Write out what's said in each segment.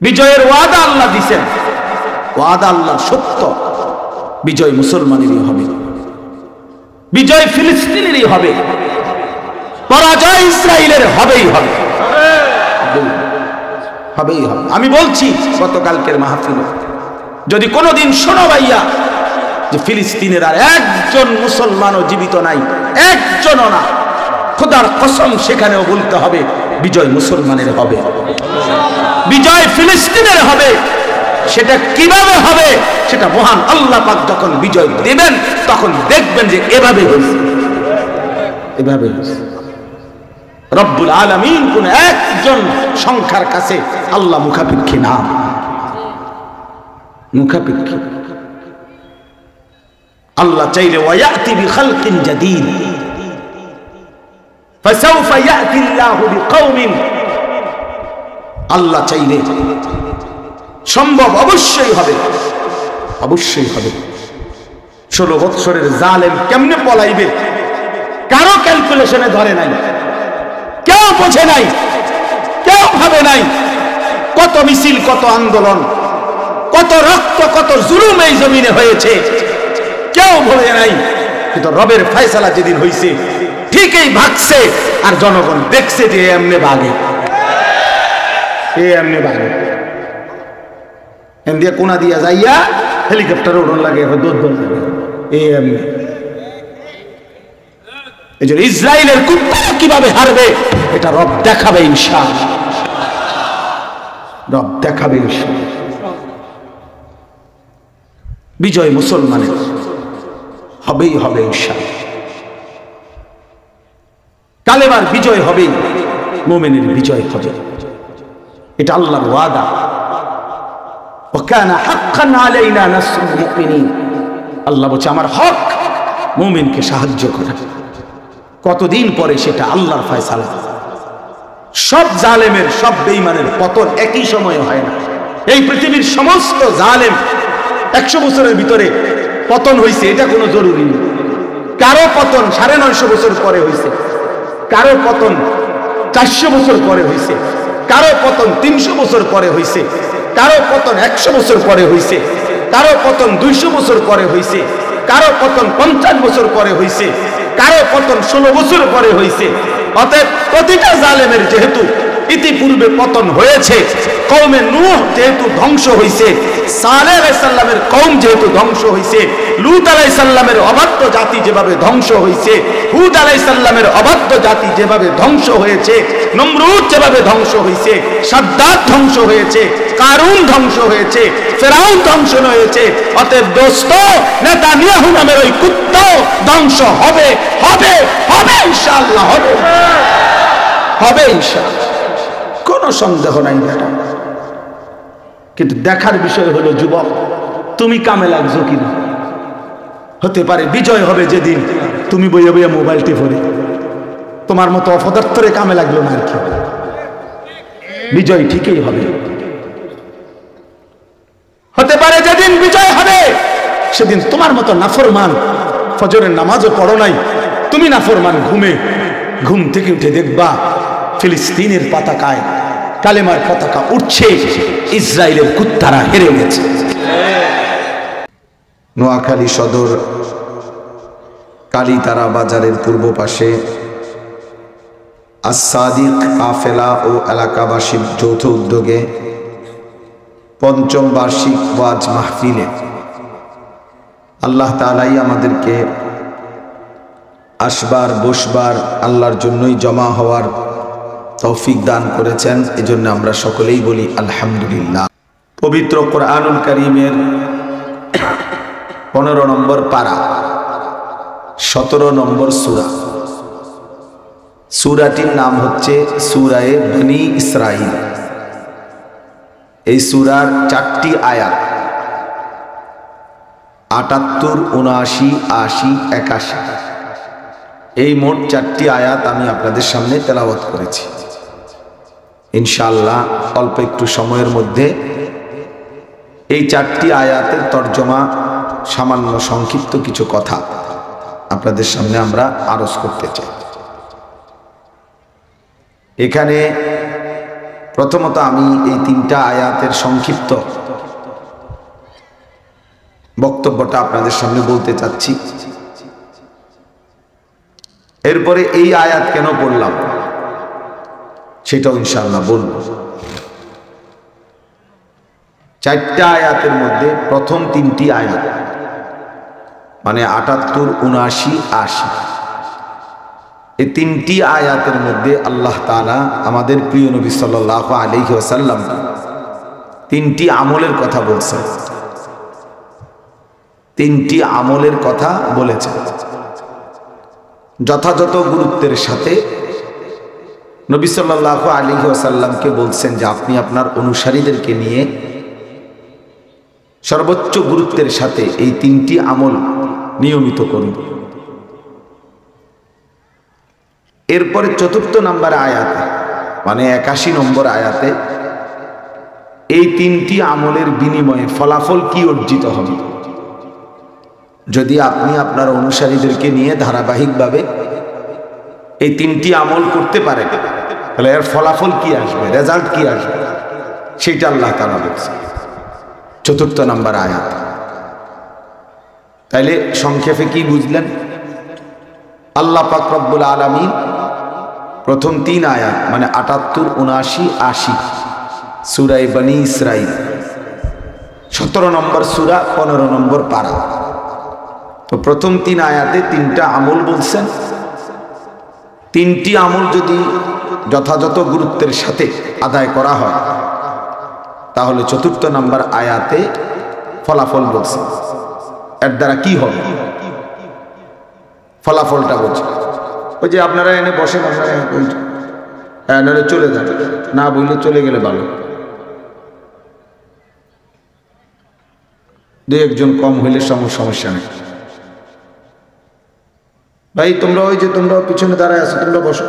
বিজয়ের ওয়াদা আল্লাহ দিয়েছেন, ওয়াদা আল্লাহ সত্য। বিজয় মুসলমানেরই হবে, বিজয় ফিলিস্তিনেরই হবে, পরাজয় ইসরায়েলের হবেই হবে, হবেই হবে। আমি বলছি গতকালকের মাহফিলে, যদি কোনোদিন শোনো ভাইয়া যে ফিলিস্তিনের আর একজন মুসলমানও জীবিত নাই, একজনও না, খোদার কসম সেখানেও বলতে হবে বিজয় মুসলমানের হবে, বিজয় ফিলিস্তিনের হবে। সেটা কিভাবে হবে? সেটা মহান আল্লাহ পাক যখন বিজয় দেবেন তখন দেখবেন যে এভাবে হয়েছে, এভাবে হয়েছে। রব্বুল আলামিন কোন একজন সংখ্যার কাছে আল্লাহ মুখাপেক্ষী না, মুখাপেক্ষী। আল্লাহ চাইলে ওয়ায়াতি বিখালকিন জাদীদ, ফাসাউফা ইয়াতি আল্লাহু বিকওমিন, আল্লাহ চাইলে সম্ভব অবশ্যই হবে, অবশ্যই হবে। 16 বৎসরের জালেম কেমনে পলাইবে কারো ক্যালকুলেশনে ধরে নাই, কেউ বোঝে নাই, কেউ ভাবে নাই। কত মিছিল, কত আন্দোলন, কত রক্ত, কত জুলুম এই জমিনে হয়েছে, কেউ ভোলে নাই। কিন্তু রবের ফয়সালা যেদিন হয়েছে ঠিকই ভাগছে, আর জনগণ দেখছে যে এমনি ভাগে, এমনি ভাগে। এম দিয়ে কোনা দিয়া যাইয়া হেলিকপ্টার উড়ন লাগে, দৌড় লাগে, এমনি। এই জন্য ইসরায়েলের কুত্তা কিভাবে হারবে এটা রব দেখাবে ইনশাআল্লাহ, রব দেখাবে ইনশাআল্লাহ। বিজয় মুসলমানের হবেই হবে ইনশাআল্লাহ, কালেমার বিজয় হবেই, মুমিনের বিজয় হবে, এটা আল্লাহর ওয়াদা। ওয়াকানা হাক্কান আলাইনা নাসরুল মুমিনিন, আল্লাহ বলছে আমার হক মুমিনকে সাহায্য করা। কতদিন পরে সেটা আল্লাহর ফয়সালা। সব জালেমের, সব বেঈমানের পতন একই সময়ে হয় না। এই পৃথিবীর সমস্ত জালেম 100 বছরের ভিতরে পতন হয়েছে এটা কোনো জরুরি নেই। কারো পতন 950 বছর পরে হয়েছে, কারো পতন 400 বছর পরে হয়েছে, কারো পতন 300 বছর পরে হয়েছে, কারো পতন 100 বছর পরে হয়েছে, কারো পতন 200 বছর পরে হয়েছে, কারো পতন 50 বছর পরে হয়েছে, কারো পতন 16 বছর পরে হয়েছে। অতএব প্রতিটা জালেমের যেহেতু ইতিপূর্বে পতন হয়েছে, কওমে নূহ যেহেতু ধ্বংস হয়েছে, সালেহ আলাইহিস সালামের কওম যেহেতু ধ্বংস হয়েছে, লূত আলাইহিস সালামের অবাধ্য জাতি যেভাবে ধ্বংস হয়েছে, হুদ আলাইহিস সালামের অবাধ্য জাতি যেভাবে ধ্বংস হয়েছে, নমরুদ যেভাবে ধ্বংস হয়েছে, সাদ্দাত ধ্বংস হয়েছে, কারুন ধ্বংস হয়েছে, ফেরাউন ধ্বংস হয়েছে। অতএব দোস্ত, নেতানিয়াহু নামের ওই কুত্তাও ধ্বংস হবে, হবে, হবে ইনশাআল্লাহ, হবে, হবে ইনশাআল্লাহ, কোনো সন্দেহ নাই বেটা। কিন্তু দেখার বিষয় হলো যুবক, তুমি কামে লাগছো কিনা। হতে পারে বিজয় হবে যেদিন তুমি বইয়ে বইয়ে মোবাইল টিপে, তোমার মতো অপদার্থরে কামে লাগলো না আর কি। বিজয় ঠিকই হবে। হতে পারে যেদিন বিজয় হবে সেদিন তোমার মতো নাফরমান, ফজরের নামাজও পড়ো নাই, তুমি নাফরমান ঘুম থেকে উঠে দেখবা ফিলিস্তিনের পতাকায় কালেমার পতাকা উঠছে, ইসরায়েলের কুত্তারা হেরে গেছে। নোয়াখালী সদর কালীতারা বাজারের পূর্ব পাশে আস-সাদিক কাফেলা ও এলাকাবাসীর যৌথ উদ্যোগে ৫ম বার্ষিক ওয়াজ মাহফিলে আল্লাহ তাআলাই আমাদেরকে আসবার বসবার, আল্লাহর জন্যই জমা হওয়ার তৌফিক দান করেছেন। এজন্য আমরা সকলেই বলি আলহামদুলিল্লাহ। পবিত্র কোরআনুল কারীমের 15 নম্বর পারা, 17 নম্বর সূরা। সূরাটির নাম হচ্ছে সূরায়ে বনী ইসরাঈল। এই সূরার 4টি আয়াত, 78, 79, 80, 81, এই মোট 4টি আয়াত আমি আপনাদের সামনে তেলাওয়াত করেছি। ইনশাআল্লাহ অল্প একটু সময়ের মধ্যে এই 4টি আয়াতের তর্জমা, সামান্য সংক্ষিপ্ত কিছু কথা আপনাদের সামনে আমরা আরজ করতে চাই। এখানে প্রথমত আমি এই 3টা আয়াতের সংক্ষিপ্ত বক্তব্যটা আপনাদের সামনে বলতে চাচ্ছি। এরপরে এই আয়াত কেন পড়লাম সেটাও ইনশাআল্লাহ বলব। 4টা আয়াতের মধ্যে প্রথম 3টি আয়াত মানে 78, 79, 80, এই 3টি আয়াতের মধ্যে আল্লাহ তাআলা আমাদের প্রিয় নবী সাল্লাল্লাহু আলাইহি ওয়াসাল্লাম 3টি আমলের কথা বলছেন, 3টি আমলের কথা বলেছেন। যথাযথ গুরুত্বের সাথে নবী সাল্লাল্লাহু আলাইহি ওয়াসাল্লামকে বলছেন যে আপনি আপনার অনুসারীদেরকে নিয়ে সর্বোচ্চ গুরুত্বের সাথে এই 3টি আমল নিয়মিত করুন। এরপরে 4th নম্বর আয়াতে মানে 81 নম্বর আয়াতে এই 3টি আমলের বিনিময়ে ফলাফল কি অর্জিত হবে, যদি আপনি আপনার অনুসারীদেরকে নিয়ে ধারাবাহিকভাবে এই 3টি আমল করতে পারেন তাহলে এর ফলাফল কি আসবে, রেজাল্ট কি আসবে, সেটা আল্লাহ তাআলা বলছেন 4th নম্বর আয়াত। তাইলে সংক্ষেপে কি বুঝলেন? আল্লাহ পাক রব্বুল আলামিন প্রথম 3 আয়াত মানে 78, 79, 80 সূরা বনী ইসরাঈল 17 নম্বর সূরা 15 নম্বর পারা। তো প্রথম 3 আয়াতে 3টা আমল বলছেন। 3টি আমল যদি যথাযথ গুরুত্বের সাথে আদায় করা হয় তাহলে 4th নম্বর আয়াতে ফলাফল বলছেন। এর দ্বারা কি হবে ফলাফলটা বলছে। ওই যে আপনারা এনে বসেন, আপনারা চলে যান, না বললে চলে গেলে ভালো, 2-1 কম হইলে সমস্যা নেই। ভাই তোমরা ওই যে তোমরা পিছনে দাঁড়ায় আছো, তোমরা বসো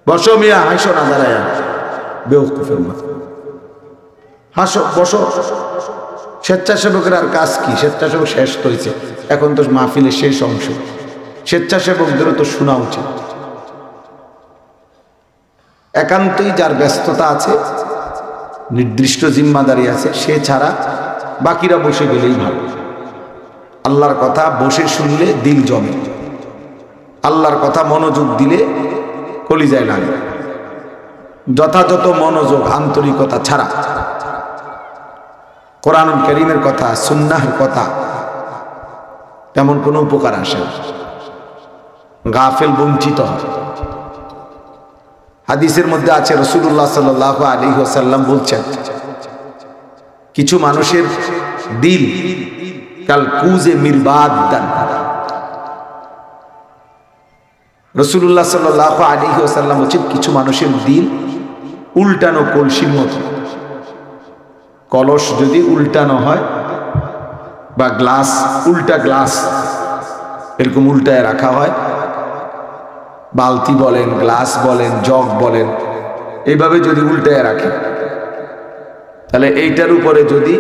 বসো মিয়া, হাসো না দাঁড়ায় বেওকুফের মতো, হাসো বসো। স্বেচ্ছাসেবকের আর কাজ কি? স্বেচ্ছাসেবক শেষ হয়েছে, এখন তো মাহফিলের শেষ অংশ, স্বেচ্ছাসেবকদেরও তো শোনা উচিত। একান্তই যার ব্যস্ততা আছে, নির্দিষ্ট জিম্মাদারি আছে, সে ছাড়া বাকিরা বসে গেলেই ভালো। আল্লাহর কথা বসে শুনলে দিল জমে, আল্লাহর কথা মনোযোগ দিলে কলিজায় লাগে। যথাযথ মনোযোগ আন্তরিকতা ছাড়া কোরআনুল কারীমের কথা, সুন্নাহর কথা তেমন কোনো উপকার আসে না, গাফেল বঞ্চিত হয়। হাদিসের মধ্যে আছে রাসূলুল্লাহ সাল্লাল্লাহু আলাইহি ওয়াসাল্লাম বলছেন কিছু মানুষের দিল কাল কুজে মিরবাদান। রাসূলুল্লাহ সাল্লাল্লাহু আলাইহি ওয়াসাল্লাম বলছেন কিছু মানুষের দিল উল্টানো কলসির মতো। কলস যদি উল্টানো হয় বা গ্লাস, উল্টা গ্লাস এরকম উল্টায় রাখা হয়, বালতি বলেন, গ্লাস বলেন, জগ বলেন, এইভাবে যদি উল্টায় রাখে তাহলে এইটার উপরে যদি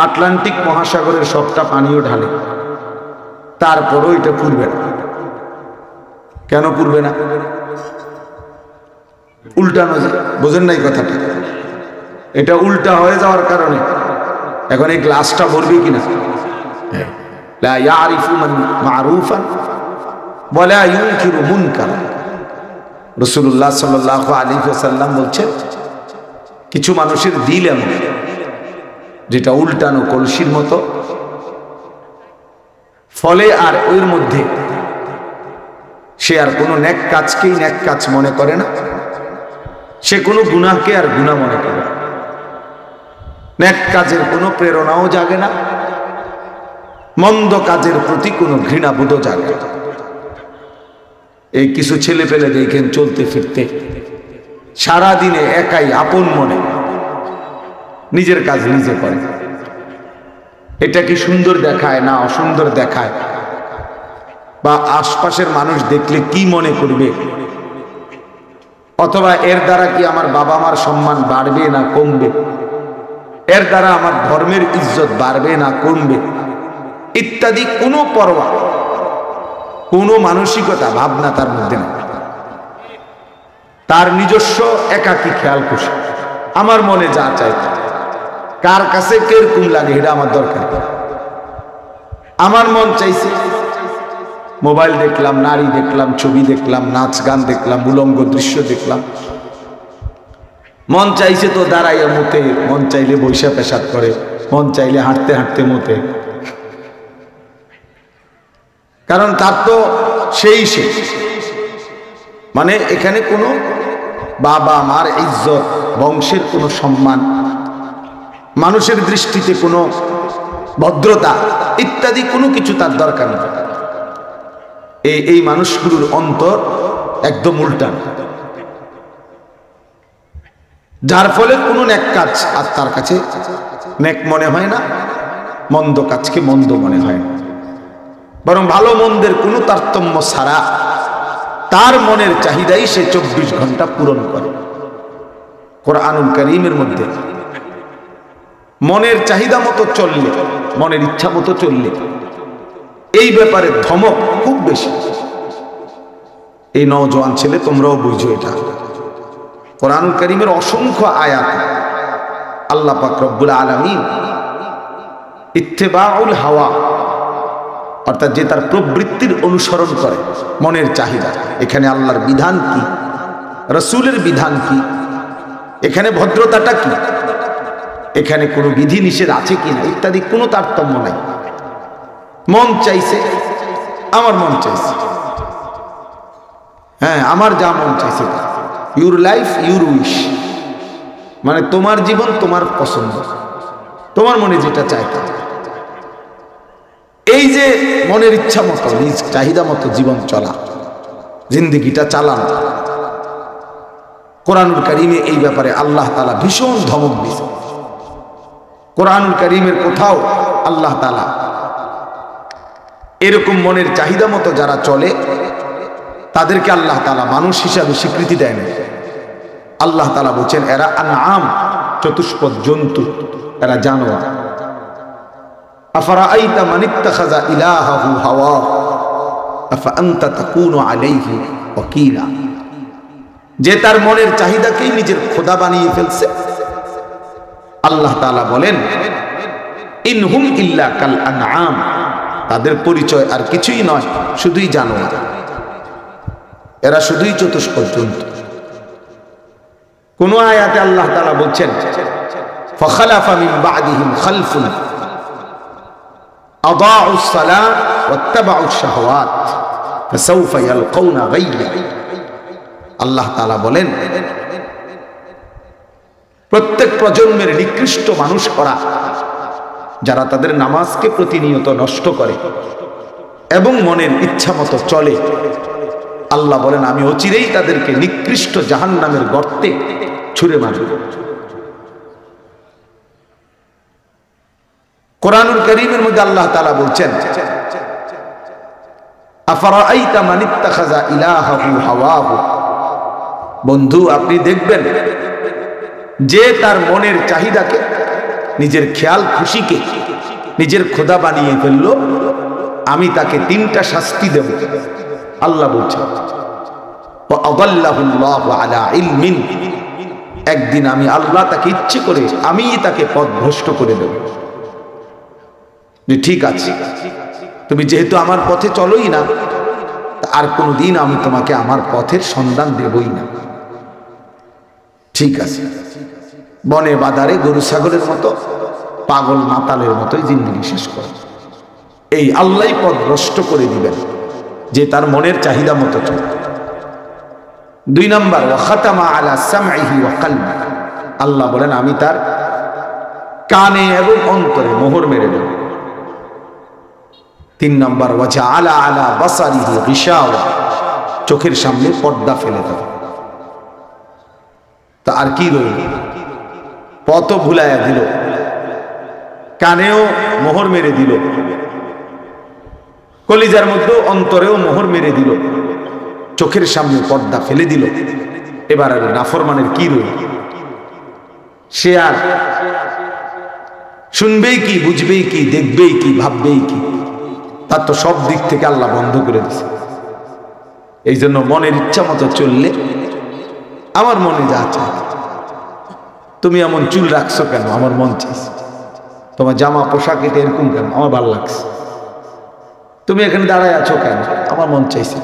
আটলান্টিক মহাসাগরের সবটা পানিও ঢালে তারপরও এটা পুড়বে না। কেন পুড়বে না? উল্টানো যায়, বোঝেন নাই কথাটা? এটা উল্টা হয়ে যাওয়ার কারণে এখন এই গ্লাসটা ভরবে কিনা। লা ইয়ারিফু মান মারুফান ওয়া লা ইউনকিরু মুনকার। রাসূলুল্লাহ সাল্লাল্লাহু আলাইহি ওয়াসাল্লাম বলছেন কিছু মানুষের দিল এমন যেটা উল্টানো কলসির মতো, ফলে আর ওর মধ্যে সে আর কোনো নেক কাজকেই নেক কাজ মনে করে না, সে কোনো গুনাহকে আর গুনাহ মনে করে না, নেক কাজের কোনো প্রেরণাও জাগে না, মন্দ কাজের প্রতি কোনো ঘৃণাবোধও জাগে না। এই কিছু ছেলে পেলে দেখেন চলতে ফিরতে সারাদিনে একাই আপন মনে নিজের কাজ নিজে করে। এটা কি সুন্দর দেখায় না অসুন্দর দেখায়? বা আশপাশের মানুষ দেখলে কি মনে করবে? অথবা এর দ্বারা কি আমার বাবা মার সম্মান বাড়বে না কমবে? এর দ্বারা আমার ধর্মের ইজ্জত বাড়বে না কমবে? ইত্যাদি কোনো পরোয়া, কোনো মানসিকতা ভাবনা তার মধ্যে নেই। তার নিজস্ব একাকী খেয়াল খুশি, আমার মনে যা চাই, কার কাছে কিরকম লাগে এটা আমার দরকার। আমার মন চাইছে মোবাইল দেখলাম, নারী দেখলাম, ছবি দেখলাম, নাচ গান দেখলাম, উলঙ্গ দৃশ্য দেখলাম। মন চাইছে তো দাঁড়াইয়া মতে, মন চাইলে বৈশা পেশাব করে, মন চাইলে হাঁটতে হাঁটতে মতে, কারণ তার তো সেই শেষ। মানে এখানে কোনো বাবা মার ইজ্জত, বংশের কোনো সম্মান, মানুষের দৃষ্টিতে কোনো ভদ্রতা ইত্যাদি কোনো কিছু তার দরকার নেই। এই মানুষগুলোর অন্তর একদম উল্টা, যার ফলে কোনো নেক কাজ আর তার কাছে নেক মনে হয় না, মন্দ কাজকে মন্দ মনে হয় না, বরং ভালো মন্দের কোনো তারতম্য ছাড়া তার মনের চাহিদাই সে 24 ঘন্টা পূরণ করে। কোরআনুল কারীমের মধ্যে মনের চাহিদা মতো চললে, মনের ইচ্ছা মতো চললে এই ব্যাপারে ধমক খুব বেশি। এই নওজোয়ান ছেলে তোমরাও বুঝো এটা। কোরআনুল কারীমের অসংখ্য আয়াত আল্লাহ পাক রব্বুল আলামিন ইত্তেবাউল হাওয়া, অর্থাৎ যে তার প্রবৃত্তির অনুসরণ করে, মনের চাহিদা, এখানে আল্লাহর বিধান কি, রাসূলের বিধান কি, এখানে ভদ্রতাটা কি, এখানে কোনো বিধি নিষেধ আছে কিনা ইত্যাদি কোনো তারতম্য নাই। মন চাইছে, আমার মন চাইছে, হ্যাঁ আমার যা মন চাইছে, ইউর লাইফ ইউর উইশ, মানে তোমার জীবন তোমার পছন্দ, তোমার মনে যেটা চায় তা। এই যে মনের ইচ্ছা মতো, নিজ চাহিদা মতো জীবন চলা, জিন্দেগিটা চালানো, কোরআনুল কারীমে এই ব্যাপারে আল্লাহ তাআলা ভীষণ ধমক দিয়েছে। কোরআনুল কারীমের কোথাও আল্লাহ তাআলা এরকম মনের চাহিদা মতো যারা চলে তাদেরকে আল্লাহ তাআলা মানুষ হিসাবে স্বীকৃতি দেয় না। আল্লাহ তাআলা বলছেন এরা আনআম, চতুষ্পদ জন্তু, এরা জানোয়ার। আফারাআইতা মান ইত্তাখাযা ইলাহাহু হাওয়া আফা আনতা তাকুনু আলাইহি ওয়াকিলা, যে তার মনের চাহিদাকেই নিজের খোদা বানিয়ে ফেলছে। আল্লাহ তাআলা বলেন ইনহুম ইল্লা কাল আনআম, তাদের পরিচয় আর কিছুই নয়, শুধুই জানোয়ার, এরা শুধুই চতুষ্পদ জন্তু। কোন আয়াতে আল্লাহ তাআলা বলছেন ফাখালাফা মিন বা'দিহিম খালফুন আদাউস সালাত ওয়াত্তাবাউশ শাহওয়াত ফাসাউফা ইয়ালকাউনা গায়্যা। আল্লাহ তাআলা বলেন প্রত্যেক প্রজন্মের নিকৃষ্ট মানুষ করা যারা তাদের নামাজকে প্রতিনিয়ত নষ্ট করে এবং মনের ইচ্ছা মতো চলে, আল্লাহ বলেন আমি অচিরেই তাদেরকে নিকৃষ্ট জাহান্নামের গর্তে ছুঁড়ে মারব। কোরআনুল কারীমের মধ্যে আল্লাহ তাআলা বলছেন আফারাআইতা মান ইত্তাখাযা ইলাহাহু হাওয়াহু, বন্ধু আপনি দেখবেন যে তার মনের চাহিদাকে, নিজের খেয়াল খুশিকে নিজের খোদা বানিয়ে ফেলল, আমি তাকে 3টা শাস্তি দেব। আল্লাহ বলছেন ওয়াদাল্লাহুল্লাহু আলা ইলমিন, একদিন আমি আল্লাহ তাকে ইচ্ছে করে আমি তাকে পথভ্রষ্ট করে দেব। যে ঠিক আছে, তুমি যেহেতু আমার পথে চলোই না, আর কোনোদিন আমি তোমাকে আমার পথের সন্ধান দেবই না। ঠিক আছে, বনে বাদারে গরু ছাগলের মতো, পাগল মাতালের মতোই জিন্দগি শেষ করে। এই আল্লাহই পথভ্রষ্ট করে দিবেন যে তার মনের চাহিদা মতো চলে। 2 নাম্বার ওয়া খাতামা আলা সামঈহি ওয়া কলবি, আল্লাহ বলেন আমি তার কানে এবং অন্তরে মোহর মেরে দেব। 3 নাম্বার ওয়া জাআলা আলা বাসারিহি গিশাওয়া, চোখের সামনে পর্দা ফেলে দেব। তা আর কি রইল? পথ ভুলাইয়া দিল, কানেও মোহর মেরে দিল, কলিজার মধ্যে অন্তরেও মোহর মেরে দিল, চোখের সামনে পর্দা ফেলে দিল। এবার আর নাফরমানের কি রইল? সে আর শুনবেই কি, বুঝবেই কি, দেখবেই কি, ভাববেই কি? তার তো সব দিক থেকে আল্লাহ বন্ধ করে দিছে। এই জন্য মনের ইচ্ছা মতো চললে আমার মনে যা চায়। তুমি এমন চুল রাখছো কেন? আমার মন চাইছে। তোমার জামা পোশাক এটা এরকম কেন? আমার ভালো লাগছে। তুমি এখানে দাঁড়ায় আছো কেন? আমার মন চাইছে।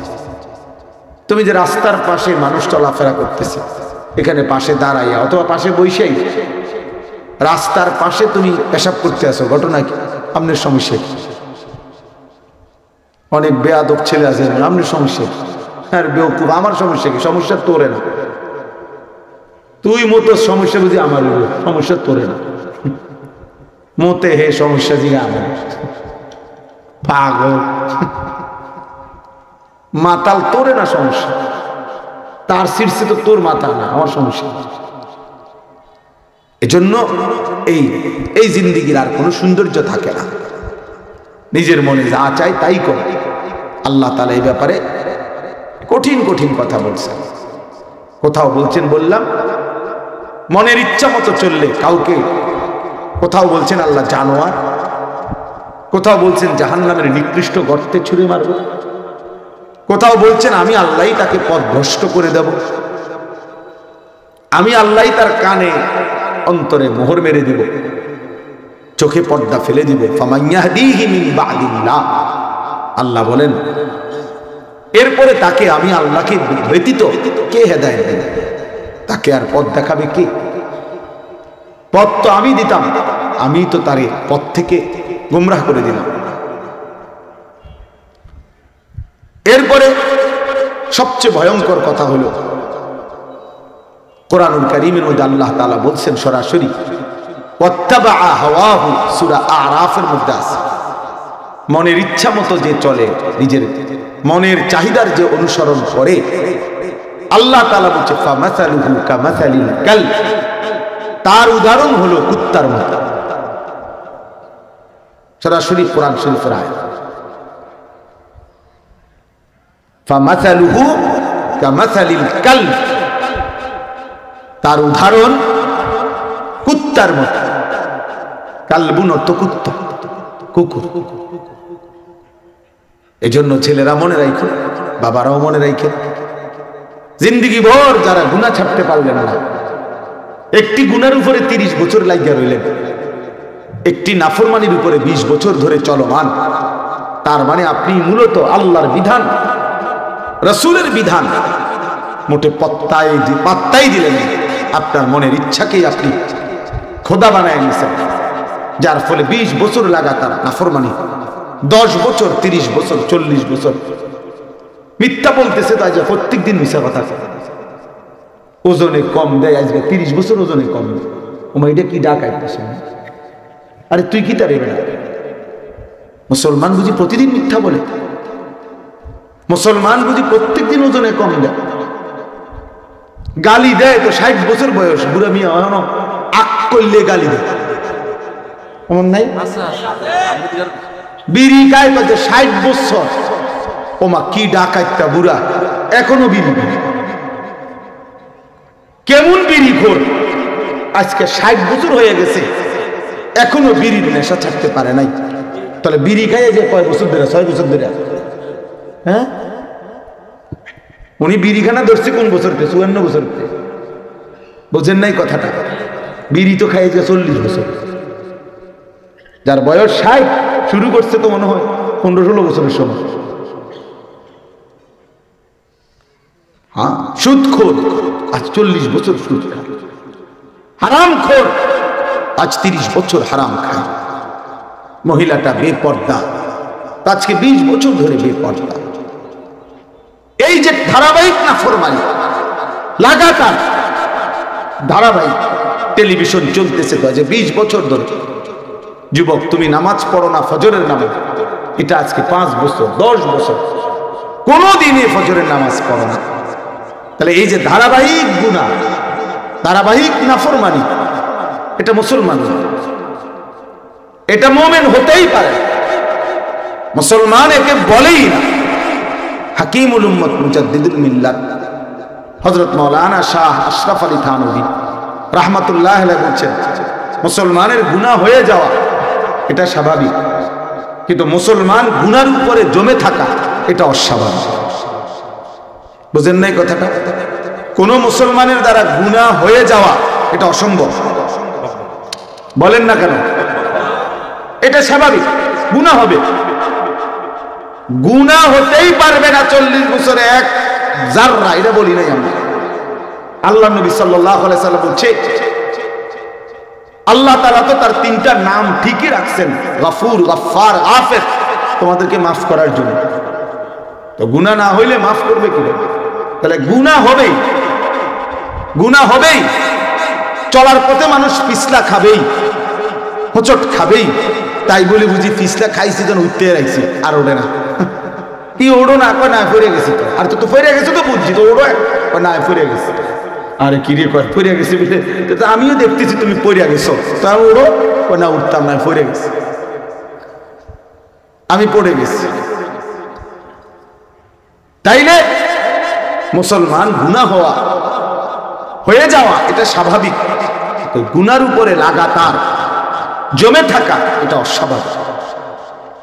তুমি যে রাস্তার পাশে মানুষ চলাফেরা করতেছে, এখানে পাশে দাঁড়াইয়া অথবা পাশে বসেই রাস্তার পাশে তুমি পেশাব করতে আসো, ঘটনা কি? আপনার সমস্যা কি? অনেক বেয়াদব ছেলে আছে, আপনার সমস্যা কি? আর বেওকুফ, আমার সমস্যা কি? সমস্যা তোরে না। তুই মতো সমস্যা বুঝি আমার, সমস্যা তোরে না। মতে হে সমস্যা দিকে আমার পাগল মাতাল, তোরে না সমস্যা। তার শীর্ষে তো তোর মাতাল না, আমার সমস্যা। এজন্য এই জিন্দিগির আর কোনো সৌন্দর্য থাকে না। নিজের মনে যা চাই তাই করে। আল্লাহ তাআলা এই ব্যাপারে কঠিন কঠিন কথা বলছেন। কোথাও বলছেন, বললাম মনের ইচ্ছা মতো চললে কাউকে, কোথাও বলছেন আল্লাহ জানোয়ার, কোথাও বলছেন জাহান্নামের নিকৃষ্ট গর্তে ছুঁড়ে মারব, কোথাও বলছেন আমি আল্লাহই তাকে পথ ভ্রষ্ট করে দেব, আমি আল্লাহই তার কানে অন্তরে মোহর মেরে দেব, চোখে পর্দা ফেলে দিব। ফামাইয়াহদিহি মিন বাদিল্লাহ, আল্লাহ বলেন এরপরে তাকে আমি আল্লাহকে ব্যতীত কে হেদায়েত দেবে? তাকে আর পথ দেখাবে কে? পথ তো আমি দিতাম, আমি তো তারে পথ থেকে গুমরাহ করে দিলাম। এরপরে সবচেয়ে ভয়ঙ্কর কথা হলো কোরআনুল কারীমের মধ্যে আল্লাহ তাআলা বলছেন সরাসরি, ওয়াত্তাবা হাওয়াহু, সূরা আরাফের মধ্যে আছে, মনের ইচ্ছা মতো যে চলে, নিজের মনের চাহিদার যে অনুসরণ করে, আল্লাহ তাআলা বলছে ফামাসালুহু কামাসালিল কালব, তার উদাহরণ হলো কুত্তার মতো। সরাসরি কোরআন শরীফের আয়াত, ফামাসালুহু কামাসালিল কালব, তার উদাহরণ কুত্তার মতো। কালবুন অর্থ কুত্তা, কুকুর। এজন্য ছেলেরা মনে রাখো, বাবারাও মনে রাখেন, জিন্দিগি ভর যারা গুনাহ ছাড়তে পারলেন না, একটি গুনার উপরে 30 বছর লাগিয়া রইলেন, একটি নাফরমানির উপরে 20 বছর ধরে চলমান, তার মানে আপনি মূলত আল্লাহর বিধান, রাসূলের বিধান মোটে পাত্তাই দিলেন না। আপনার মনের ইচ্ছাকেই আপনি খোদা বানায় নিয়েছেন, যার ফলে 20 বছর লাগাতার নাফরমানি, 10 বছর, 30 বছর, 40 বছর মিথ্যা বলতেছে। তাই যে প্রত্যেক দিন মিথ্যা কথা, ওজনে কম দেয়, আজকে 30 বছর ওজনে কম দেয়। ওমা এটা কি ডাকাইতেছে? আরে তুই কি তার এবার? মুসলমান বুঝি প্রতিদিন মিথ্যা বলে? মুসলমান বুঝি প্রত্যেক দিন ওজনে কম দেয়? গালি দেয় তো 60 বছর বয়স, বুড়া মিয়া আক করলে গালি দেয়, এমন নাই? বিড়ি খায় তো 60 বছর, ওমা কি ডাকাইতা বুড়া, এখনো বিড়ি। কেমন বিড়ি খোর, আজকে 60 বছর হয়ে গেছে, এখনো বিড়ির নেশা ছাড়তে পারে নাই। তাহলে বিড়ি খাইয়ে যে কয় বছর ধরে? 6 বছর ধরে। হ্যাঁ, উনি বিড়ি খানা ধরছে কোন বছর? 54 বছর। বোঝেন নাই কথাটা? বিড়ি তো খাইয়েছে 40 বছর। যার বয়স 60 শুরু করছে তো মনে হয় 15-16 বছরের সময়। হ্যাঁ, সুদখোর আজ 40 বছর সুদ খায়, হারামখোর আজ 30 বছর হারাম খায়। মহিলাটা বেপর্দা, আজকে 20 বছর ধরে বেপর্দা। এই যে ধারাবাহিক নাফরমানি, লাগাতার ধারাবাহিক টেলিভিশন চলতেছে তো যে 20 বছর ধরে। যুবক, তুমি নামাজ পড়ো না, ফজরের নামাজ, এটা আজকে 5 বছর, 10 বছর, কোনদিনে ফজরের নামাজ পড়ো না। তাহলে এই যে ধারাবাহিক গুনাহ, ধারাবাহিক নাফরমানি, এটা মুসলমান না, এটা মুমিন হতেই পারে। মুসলমান একে বলেই না। হাকিমুল উম্মত মুজাদ্দিদুল মিল্লাত হযরত মাওলানা শাহ আশরাফ আলী থানভী রাহমাতুল্লাহ আলাইহি বলেন, মুসলমানের গুনাহ হয়ে যাওয়া এটা স্বাভাবিক, কিন্তু মুসলমান গুনার উপরে জমে থাকা এটা অস্বাভাবিক। বুঝেন নাই কথাটা? কোন মুসলমানের দ্বারা গুনাহ হয়ে যাওয়া এটা অসম্ভব। বলেন না কেন? এটা স্বাভাবিক, গুনাহ হবে। গুনাহ হতেই পারবে না 40 বছরে এক জাররা, এটা বলি নাই আমরা। আল্লাহ নবী সাল্লাল্লাহু আলাইহি সাল্লাম বলছে, আল্লাহ তাআলা তো তার 3টা নাম ঠিকই রাখছেন, গফুর, গফফার, গাফির, তোমাদেরকে মাফ করার জন্য। তো গুনাহ না হইলে মাফ করবে কি? তাহলে গুনাহ হবেই, গুনাহ হবেই। চলার পথে মানুষ পিছলা খাবেই, হোঁচট খাবেই। তাই বলে বুঝি পিছলা খাইছি যেন উঠতে রাখছি, আর ওঠে না। কি ওড়ো না? কয় না, ফিরে গেছি তো। আর তো ফিরে গেছে তো বুঝছি তো, ওড়ো না, ফিরে গেছি। আরে কি রে, কয় ফিরে গেছি বলে তো আমিও দেখতেছি তুমি পড়িয়া গেছো, তো আমি ওড়ো না, উঠতাম না, ফিরে গেছি, আমি পড়ে গেছি। তাইলে মুসলমান গুনাহ হয়ে যাওয়া এটা স্বাভাবিক, তো গুনার উপরে লাগাতার জমে থাকা এটা অস্বাভাবিক।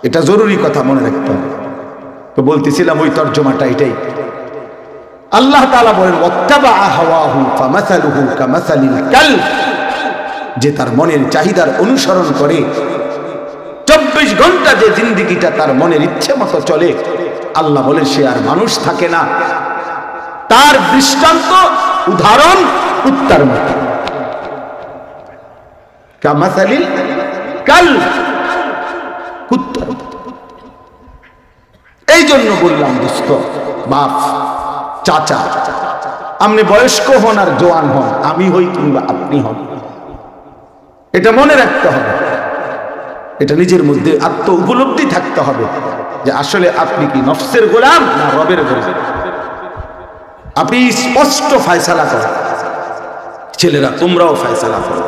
এটা জরুরি কথা মনে রাখতে হবে। তো বলতেছিলাম ওই তর্জমাটা এটাই। আল্লাহ তাআলা বলেন, ওয়াত্তাবাআ হাওয়াহু ফামাসালুহু কামাসালিল কালব, যে তার মনের চাহিদার অনুসরণ করে 24 ঘন্টা যে জিন্দেগিটা তার মনের ইচ্ছে মতো চলে, আল্লাহ বলেন সে আর মানুষ থাকে না। তার দৃষ্টান্ত, উদাহরণ কুত্তার মতো। কামাসালিল কালব, কুত্তার। এই জন্য বললাম দোস্ত, বাপ, চাচা, আপনি বয়স্ক হন আর জওয়ান হন, আমি হই কিংবা আপনি হন, এটা মনে রাখতে হবে। এটা নিজের মধ্যে আত্ম উপলব্ধি থাকতে হবে যে আসলে আপনি কি নফসের গোলাম না রবের গোলাম। আপনি স্পষ্ট ফয়সালা করেন। ছেলেরা, তোমরাও ফয়সালা করো।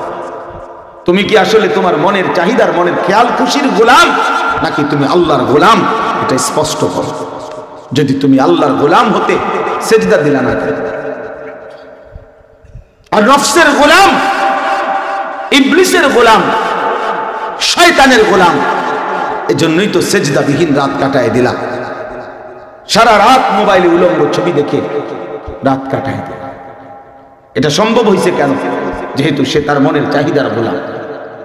তুমি কি আসলে তোমার মনের চাহিদার, মনের খেয়াল খুশির গোলাম, নাকি তুমি আল্লাহর গোলাম? এটা স্পষ্ট করো। যদি তুমি আল্লাহর গোলাম হতে, সেজদা দিলা না কেন? আর নফসের গোলাম, ইবলিসের গোলাম, শয়তানের গোলাম, এজন্যই তো সেজদাবিহীন রাত কাটায় দিলা। সারা রাত মোবাইলে উলঙ্গ ছবি দেখে রাত কাটায় দিলা। এটা সম্ভব হয়েছে কেন? যেহেতু সে তার মনের চাহিদার গোলাম।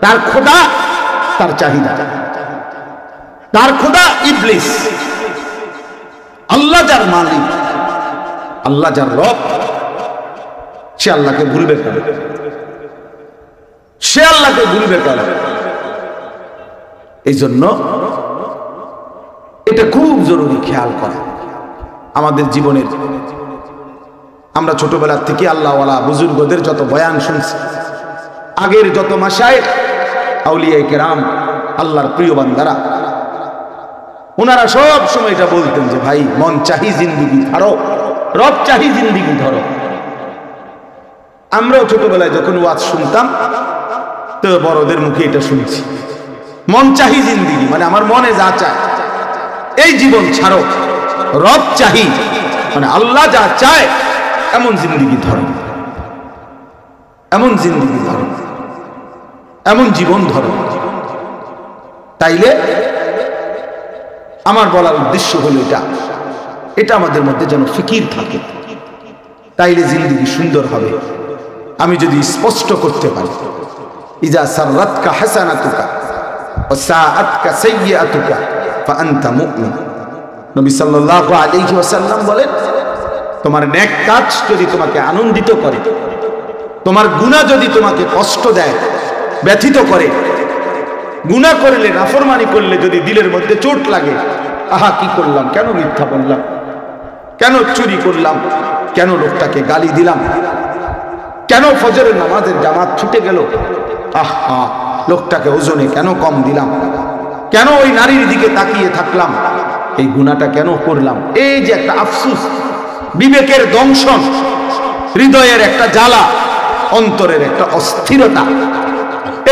তার খোদা তার চাহিদা, তার খোদা ইবলিস। আল্লাহ যার মালিক, আল্লাহ যার রব, সে আল্লাহকে ভুলবে কেন? সে আল্লাহকে ভুলবে কেন? এই জন্য এটা খুব জরুরি খেয়াল করা আমাদের জীবনের। আমরা ছোটবেলা থেকে আল্লাহওয়ালা বুজুর্গদের যত বয়ান শুনছি, আগের যত মাশায়েখ, আউলিয়া কেরাম, আল্লাহর প্রিয় বান্দারা, ওনারা সব সময় এটা বলতেন যে ভাই, মন চাহি জিন্দিগি ধরো, রব চাহি জিন্দিগি ধরো। আমরাও ছোটবেলায় যখন ওয়াজ শুনতাম, তো বড়দের মুখে এটা শুনছি, মন চাহি জিন্দিগি, মানে আমার মনে যা চায় এই জীবন ছাড়ো, রব চাহি, মানে আল্লাহ যা চায় এমন জিন্দিগি ধরো, এমন জিন্দিগি ধরো, এমন জীবন ধরো। তাইলে আমার বলার উদ্দেশ্য হলো এটা আমাদের মধ্যে যেন ফিকির থাকে, তাইলে জিন্দিগি সুন্দর হবে। আমি যদি স্পষ্ট করতে পারি, ইজা সাররাতকা হাসানাতুকা ওয়া সাআতকা সাইয়্যাতুকা ফাআনতা মুমিন। নবী সাল্লাল্লাহু আলাইহি ওয়াসাল্লাম বলেন, তোমার নেক কাজ যদি তোমাকে আনন্দিত করে, তোমার গুনাহ যদি তোমাকে কষ্ট দেয়, ব্যথিত করে, গুনাহ করলে, নাফরমানি করলে যদি দিলের মধ্যে চোট লাগে, আহা কি করলাম, কেন মিথ্যা বললাম, কেন চুরি করলাম, কেন লোকটাকে গালি দিলাম, কেন ফজরের নামাজের জামাত ছুটে গেল, আহা লোকটাকে ওজনে কেন কম দিলাম, কেন ওই নারীর দিকে তাকিয়ে থাকলাম, এই গুনাহটা কেন করলাম, এই যে একটা আফসোস, বিবেকের দংশন, হৃদয়ের একটা জ্বালা, অন্তরের একটা অস্থিরতা,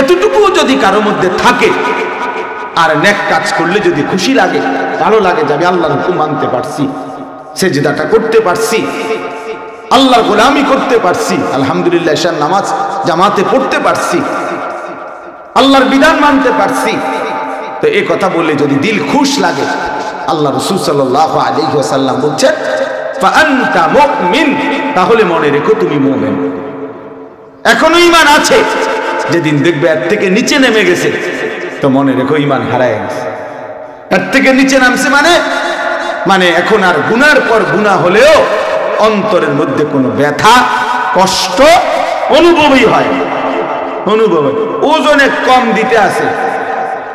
এতটুকু যদি কারো মধ্যে থাকে, আর নেক কাজ করলে যদি খুশি লাগে, ভালো লাগে, যাবে আল্লাহর হুকুম মানতে পারছি, সেজদাটা করতে পারছি, আল্লাহর গোলামি করতে পারছি, আলহামদুলিল্লাহ ঈশার নামাজ জামাতে পড়তে পারছি, আল্লাহর বিধান মানতে পারছি, তো এই কথা বললে যদি দিল খুশ লাগে, আল্লাহ রাসূল সাল্লাল্লাহু আলাইহি ওয়াসাল্লাম বলছেন, ফাআনতা মুমিন, তাহলে মনে রেখো তুমি মুমিন। এখনো ঈমান আছে, যেদিন দেখবে এর থেকে নিচে নেমে গেছে তো মনে রেখো ঈমান হারায় গেছে। এর থেকে নিচে নামছে মানে এখন আর গুনার পর গুনাহ হলেও অন্তরের মধ্যে কোনো ব্যথা কষ্ট অনুভবই হয়, অনুভব ওজনে কম দিতে আছে,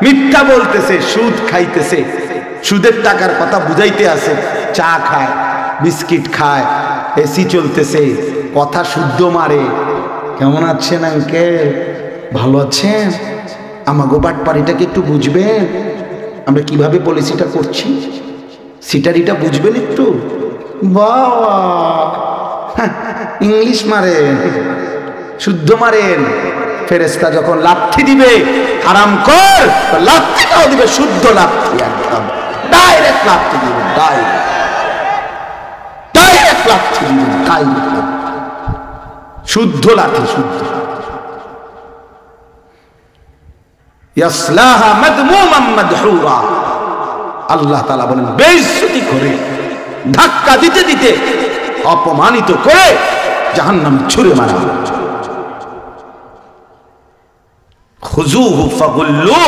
মিথ্যা বলতেছে, সুদ খাইতেছে, সুদের টাকার কথা বুঝাইতে আছে, চা খায়, বিস্কিট খায়, এসি চলতেছে, কথা শুদ্ধ মারে, কেমন আছেন আঙ্কেল, ভালো আছেন, আমাগো বাটপাড়িটাকে একটু বুঝবেন, আমরা কিভাবে পলিসিটা করছি, সিটারিটা বুঝবেন একটু, বাবা ইংলিশ মারেন, শুদ্ধ মারেন। ফেরেশতা যখন লাথি দিবে আরাম কর, লাথিটাও দিবে শুদ্ধ লাথি, একদম ডাইরেক্ট লাথি দিবে, ডাইরেক্ট লাথি দিবে, শুদ্ধ লাথি, শুদ্ধ। ইয়াসলাহা মাদমুমান মাদহুরা, আল্লাহ তাআলা বলেন বেইজ্জতি করে, ধাক্কা দিতে দিতে, অপমানিত করে জাহান্নামে ছুঁড়ে মারা হবে। খুযুহু ফাগুল্লু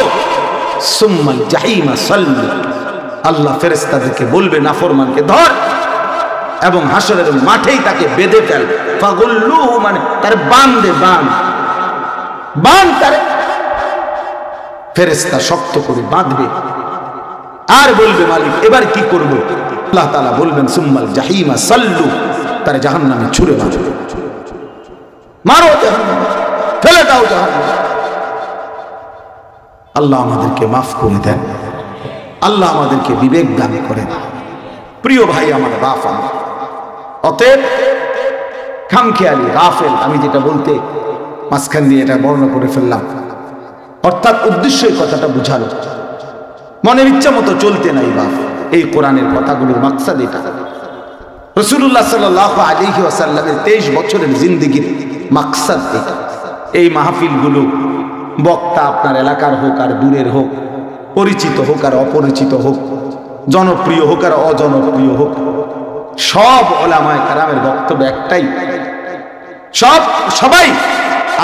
সুম্মাল জাহিমা সাল্লু, আল্লাহ ফেরেশতাদেরকে বলবে নাফরমানকে ধর এবং হাসরের মাঠেই তাকে বেঁধে ফেল। ফাগুল্লু মানে তার বাঁধে, বাঁধ তারে, ফেরেশতা শক্ত করে বাঁধবে আর বলবে মালিক এবার কি করব? আল্লাহ তাআলা বলবেন সুম্মাল জাহিমা সাল্লু, তারে জাহান্নামে ছুঁড়ে মারো, মারো জাহান্নামে, ফেলে দাও জাহান্নামে। আল্লাহ আমাদেরকে মাফ করে দেন, আল্লাহ আমাদেরকে বিবেক দান করেন। প্রিয় ভাই আমার, বাপ আমার, অতএব খামখেয়ালি গাফেল, আমি যেটা বলতে মাঝখান দিয়ে এটা বর্ণনা করে ফেললাম, অর্থাৎ উদ্দেশ্যই কথাটা বুঝালো, মনের ইচ্ছা মতো চলতে নাই বাপ। এই কোরআনের কথাগুলোর মাকসাদ এটা। রাসূলুল্লাহ সাল্লাল্লাহু আলাইহি ওয়াসাল্লামের 23 বছরের জিন্দেগির মাকসাদ এটা। এই মাহফিলগুলো বক্তা আপনার এলাকার হোক আর দূরের হোক, পরিচিত হোক আর অপরিচিত হোক, জনপ্রিয় হোক আর অজনপ্রিয় হোক, সব ওলামায়ে কেরামের বক্তব্য একটাই, সবাই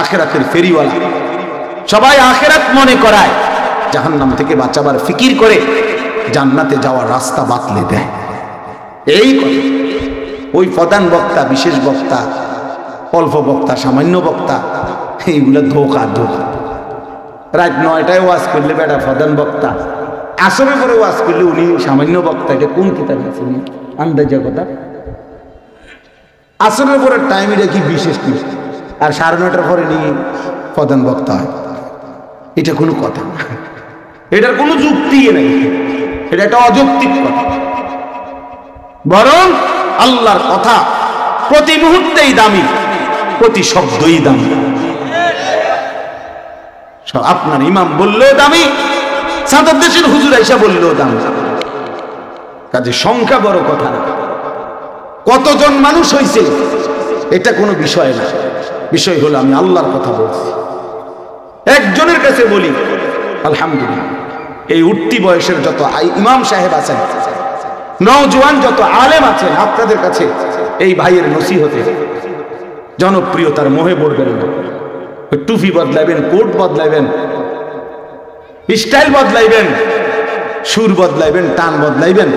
আখিরাতের ফেরিওয়ালা, সবাই আখিরাত মনে করায়, জাহান্নাম থেকে বাঁচাবার ফিকির করে জান্নাতে যাওয়ার রাস্তা বাতলে দেয়। এই কথা। ওই প্রধান বক্তা, বিশেষ বক্তা, অল্প বক্তা, সামান্য বক্তা, এইগুলো ধোকা। রাত 9টায় ওয়াজ করলে বেটা প্রধান বক্তা, আসরের পরে ওয়াজ করলে উনি সামান্য বক্তা। এটা কোন কিতাব আছে উনি আন্দাজা কথা? আসরের পরে টাইম এটা কি বিশেষ কি, আর 9:30 পরে নিয়ে প্রধান বক্তা হয়, এটা কোনো কথা না, এটার কোনো যুক্তি নেই, এটা একটা অযৌক্তিক কথা। বরং আল্লাহর কথা প্রতি মুহূর্তেই দামি, প্রতি শব্দই দামি। আপনার ইমাম বললেও দামি, সাদর দেশের হুজুর আইসা বললেও দামি। কাজে সংখ্যা বড় কথা না, কতজন মানুষ হয়েছে এটা কোনো বিষয় না, বিষয় হলো আমি আল্লাহর কথা বলছি। একজনের কাছে বলি আলহামদুলিল্লাহ, এই উঠতি বয়সের যত ইমাম সাহেব আছেন, নওজোয়ান যত আলেম আছেন, আপনাদের কাছে এই ভাইয়ের নসিহতে জনপ্রিয়তার মোহে পড়বেন না। টুপি বদলাইবেন, কোট বদলাইবেন, স্টাইল বদলাইবেন, সুর বদলাইবেন, টান বদলাইবেন,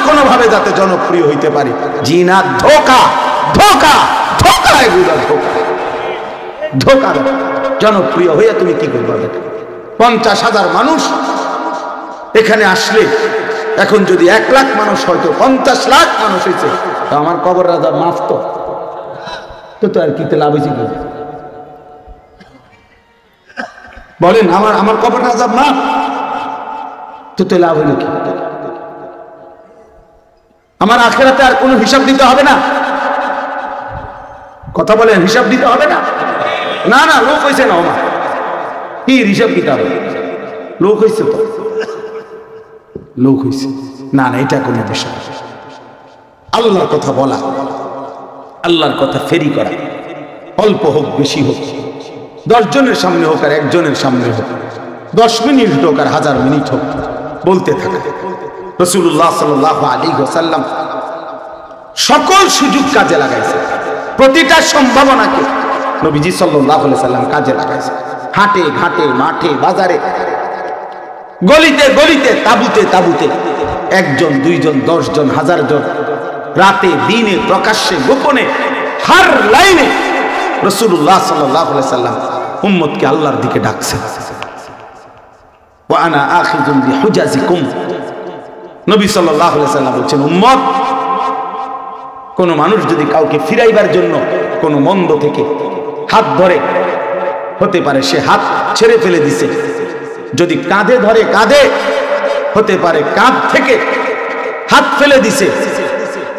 কোনো ভাবে যাতে জনপ্রিয় হইতে পারি। জিনা ধোকা, ধোকা, ধোকা, এগুলো ধোকা। জনপ্রিয় হইয়া তুমি কি করবে? 50,000 মানুষ এখানে আসলে, এখন যদি 1 লাখ মানুষ হয়তো 50 লাখ মানুষ হয়েছে, তো আমার কবর রাজা মাফ তো আর কি লাভ হয়েছে? বলেন, আমার কবর রাজা মাফ তো লাভ হইল কি? আমার আখিরাতে আর কোনো হিসাব দিতে হবে না? কথা বলেন, হিসাব দিতে হবে না? না, লোক হয়েছে না, আমার কি হিসাব দিতে হবে? লোক হয়েছে তো, লোক হয়েছে না, এটা কোনো বিষয়। আল্লাহর কথা বলা, আল্লাহর কথা ফেরি করা, অল্প হোক বেশি হোক, 10 জনের সামনে হোক আর 1 জনের সামনে হোক, 10 মিনিট হোক আর 1000 মিনিট হোক, বলতে থাকে। রাসূলুল্লাহ সাল্লাল্লাহু আলাইহি ওয়াসাল্লাম সকল সুযোগ কাজে লাগাইছে, প্রতিটা সম্ভাবনাকে নবীজি সাল্লাল্লাহু আলাইহি সাল্লাম কাজে লাগাইছে। হাটে ঘাটে মাঠে বাজারে গলিতে গলিতে তাবুতে তাবুতে, একজন দুইজন 10 জন 1000 জন, রাতে দিনে প্রকাশ্যে গোপনে হার লাইনে রাসূলুল্লাহ সাল্লাল্লাহু আলাইহি সাল্লাম উম্মতকে আল্লাহর দিকে ডাকছেন। ওয়া আনা আখিযুম বিহুজাজিকুম, নবী সাল্লাল্লাহু আলাইহি সাল্লাম বলেন উম্মত, কোন মানুষ যদি কাউকে ফিরাইবার জন্য কোন মন্দ থেকে হাত ধরে, হতে পারে সে হাত ছেড়ে ফেলে দিছে, যদি কাঁধে ধরে কাঁধে, হতে পারে কাঁধ থেকে হাত ফেলে দিছে,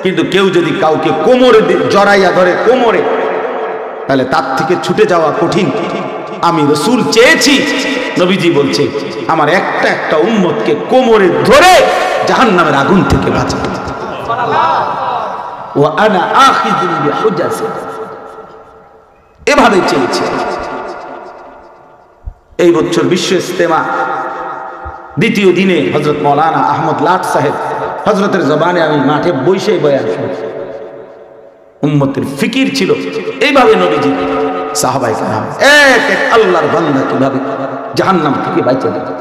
কিন্তু কেউ যদি কাউকে কোমরে জড়াইয়া ধরে কোমরে, তাহলে তার থেকে ছুটে যাওয়া কঠিন। আমি রাসূল চেয়েছি, নবীজি বলছে আমার একটা একটা উম্মতকে কোমরে ধরে জাহান্নামের আগুন থেকে বাঁচাতে। ওয়া আনা আখিযুম বিহুজাজি, এভাবে চেয়েছি। এই বছর বিশ্ব ইজতেমা দ্বিতীয় দিনে হযরত মাওলানা আহমদ লাট সাহেব হযরতের জবানে আমি মাঠে বসে বয়ান শুনছি। উম্মতের ফিকির ছিল এইভাবে নবীজি সাহাবায়ে কেরাম এক এক আল্লাহর বান্দা কিভাবে জাহান্নাম থেকে বাঁচা যাবে,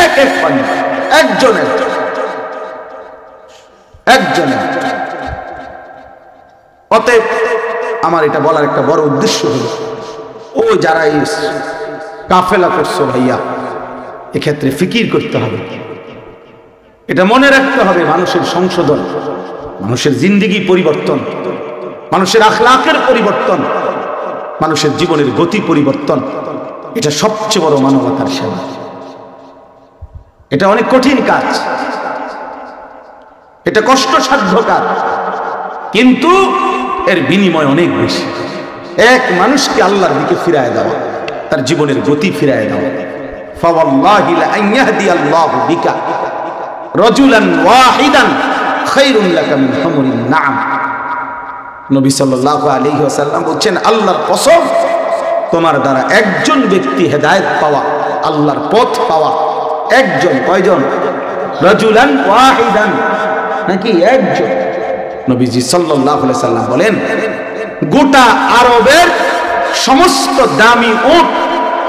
এক এক বান্দা, একজন একজন। অতএব আমার এটা বলার একটা বড় উদ্দেশ্য হলো, ও যারা এই কাফেলা করছো ভাইয়া, এক্ষেত্রে ফিকির করতে হবে, এটা মনে রাখতে হবে, মানুষের সংশোধন, মানুষের জিন্দেগি পরিবর্তন, মানুষের আখলাকের পরিবর্তন, মানুষের জীবনের গতি পরিবর্তন, এটা সবচেয়ে বড় মানবতার সেবা। এটা অনেক কঠিন কাজ, এটা কষ্টসাধ্য কাজ, কিন্তু এর বিনিময় অনেক বেশি। এক মানুষকে আল্লাহর দিকে ফিরায় দেওয়া, তার জীবনের গতি ফিরায় দেওয়া। ফাওয়াল্লাহি লা আন ইয়াহদিয়াল্লাহু বিকা রাজুলান ওয়াহিদান খায়রুন লাকা মিন হুমুরিন নাম। নবী সাল্লাল্লাহু আলাইহি ওয়াসাল্লাম বলেন, আল্লাহর কসম, তোমার দ্বারা একজন ব্যক্তি হেদায়েত পাওয়া, আল্লাহর পথ পাওয়া, একজন, কয়জন? রাজুলান ওয়াহিদান, নাকি একজন? নবীজি সাল্লাল্লাহু আলাইহি সাল্লাম বলেন, গোটা আরবের সমস্ত দামি উট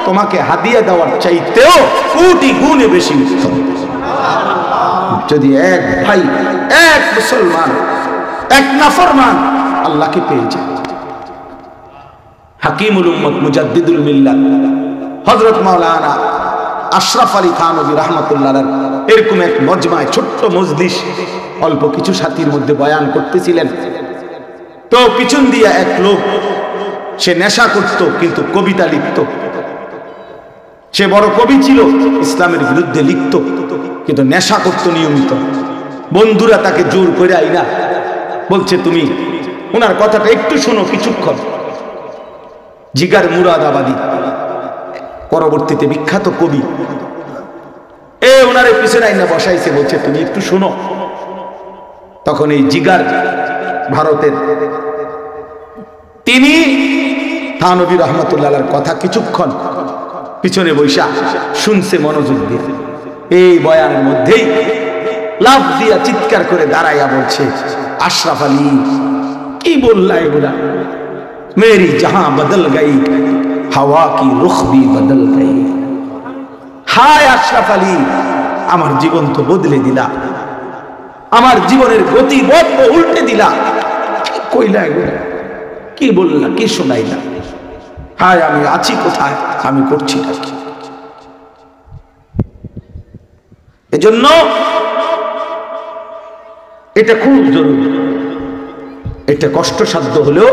তোমাকে হাদিয়া দেওয়ার চাইতেও কোটি গুণে বেশি উত্তম। যদি এক ভাই, এক মুসলমান, এক নাফরমান আল্লাহকে পেয়ে যায়। হাকিমুল উম্মত মুজাদ্দিদুল মিল্লাত হযরত মাওলানা আশরাফ আলী থানভী রাহমাতুল্লাহ আলাইহি এরকম এক মজমায় ছোট্ট মজলিস, অল্প কিছু সাথীর মধ্যে বয়ান করতেছিলেন। তো পিছন দিয়ে এক লোক, সে নেশা করত কিন্তু কবিতা লিখত, সে বড় কবি ছিল, ইসলামের বিরুদ্ধে লিখত, কিন্তু নেশা করত নিয়মিত। বন্ধুরা তাকে জোর করে আইনা বলছে, তুমি ওনার কথাটা একটু শোনো কিছুক্ষণ। জিগার মুরাদাবাদী, পরবর্তীতে বিখ্যাত কবি, ওনারে পিছনে আইনা বসাইছে, বলছে তুমি একটু শোনো। তখন এই জিগার ভারতের, তিনি থানভী রহমতুল্লাহর কথা কিছুক্ষণ পিছনে বৈশা শুনছে মনোযোগ দিয়ে। এই বয়ানের মধ্যেই লাফ দিয়া চিৎকার করে দাঁড়াইয়া বলছে, আশরাফ আলী কি বললা এগুলা? মেরি জাহাं বদল গই, হাওয়া কি রুখ ভি বদল গই। হায় আশরাফ আলী, আমার জীবন তো বদলে দিলা, আমার জীবনের গতি উল্টে দিলা। কি কইলা এগুলা? কি বললা? কি শোনাইলা? হায় আমি আছি কোথায়, আমি করছি না কি? এজন্য এটা খুব জরুরি, এটা কষ্টসাধ্য হলেও,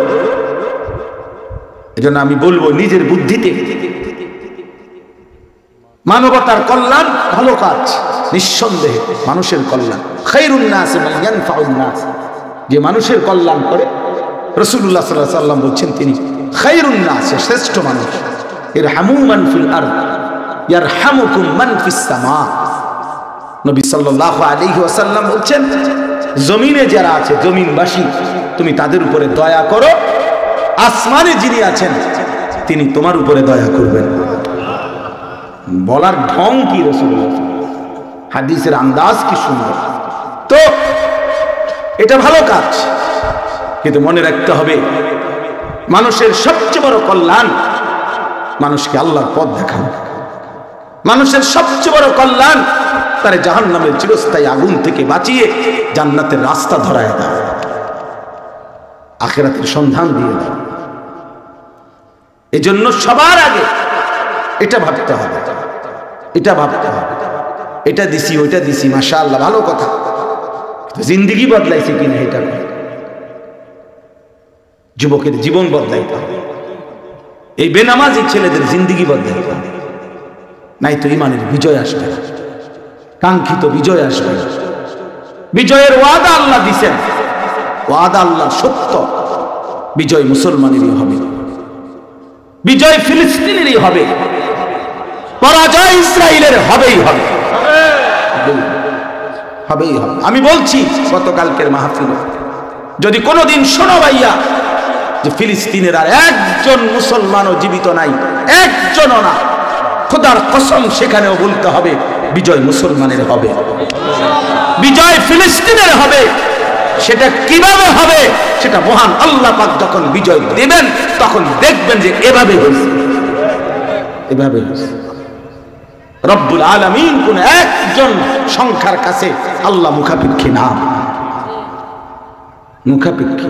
এজন্য আমি বলবো নিজের বুদ্ধিতে মানবতার কল্যাণ ভালো কাজ, নিঃসন্দেহে মানুষের কল্যাণ। খায়রুন নাস মান ইয়ানফাউন নাস, যে মানুষের কল্যাণ করে, রাসূলুল্লাহ সাল্লাল্লাহু আলাইহি ওয়াসাল্লাম বলছেন তিনি খায়রুন নাস, শ্রেষ্ঠ মানুষ। ইরহামু মান ফিল আরদ ইয়ারহামুকুম মান ফিস সামা। নবী সাল্লাল্লাহু আলাইহি ওয়াসাল্লাম বলছেন, জমিনে যারা আছে, জমিনবাসী, তুমি তাদের উপরে দয়া করো, আসমানে যিনি আছেন তিনি তোমার উপরে দয়া করবেন। বলার ঢং কি রাসূলুল্লাহ, হাদিসের আন্দাজ কি সুন্দর। তো এটা ভালো কাজ, কিন্তু মনে রাখতে হবে মানুষের সবচেয়ে বড় কল্যাণ মানুষকে আল্লাহর পথ দেখানো। মানুষের সবচেয়ে বড় কল্যাণ তার জাহান্নামের চিরস্থায়ী আগুন থেকে বাঁচিয়ে জান্নাতের রাস্তা ধরায় দেওয়া, আখিরাতের সন্ধান দিয়ে দেওয়া। এজন্য সবার আগে এটা ভাবতে হবে, এটা ভাবতে হবে, এটা দিছি ওইটা দিছি মাশাআল্লাহ ভালো কথা, জিন্দেগি বদলাইছে কিনা এটা। যুবকের জীবন বদলাইতে হবে, এই বেনামাজি ছেলেদের জিন্দেগি বদলাইতে হবে, নাই তো ইমানের বিজয় আসবে, কাঙ্ক্ষিত বিজয় আসবে। বিজয়ের ওয়াদা আল্লাহ দিছেন, ওয়াদা আল্লাহ সত্য। বিজয় মুসলমানেরই হবে, বিজয় ফিলিস্তিনেরই হবে, পরাজয় ইসরায়েলের হবেই হবে, হবেই হবে। আমি বলছি গতকালকের মাহফিলে, যদি কোনোদিন শোনো ভাইয়া যে ফিলিস্তিনের আর একজন মুসলমানও জীবিত নাই, একজনও না, খোদার কসম সেখানেও বলতে হবে বিজয় মুসলমানের হবে, বিজয় ফিলিস্তিনের হবে। সেটা কিভাবে হবে? সেটা মহান আল্লাহ পাক যখন বিজয় দেবেন তখন দেখবেন যে এভাবে হয়েছে, এভাবে হয়েছে। রব্বুল আলামিন কোন একজন সংখ্যার কাছে আল্লাহ মুখাপেক্ষী না, মুখাপেক্ষী।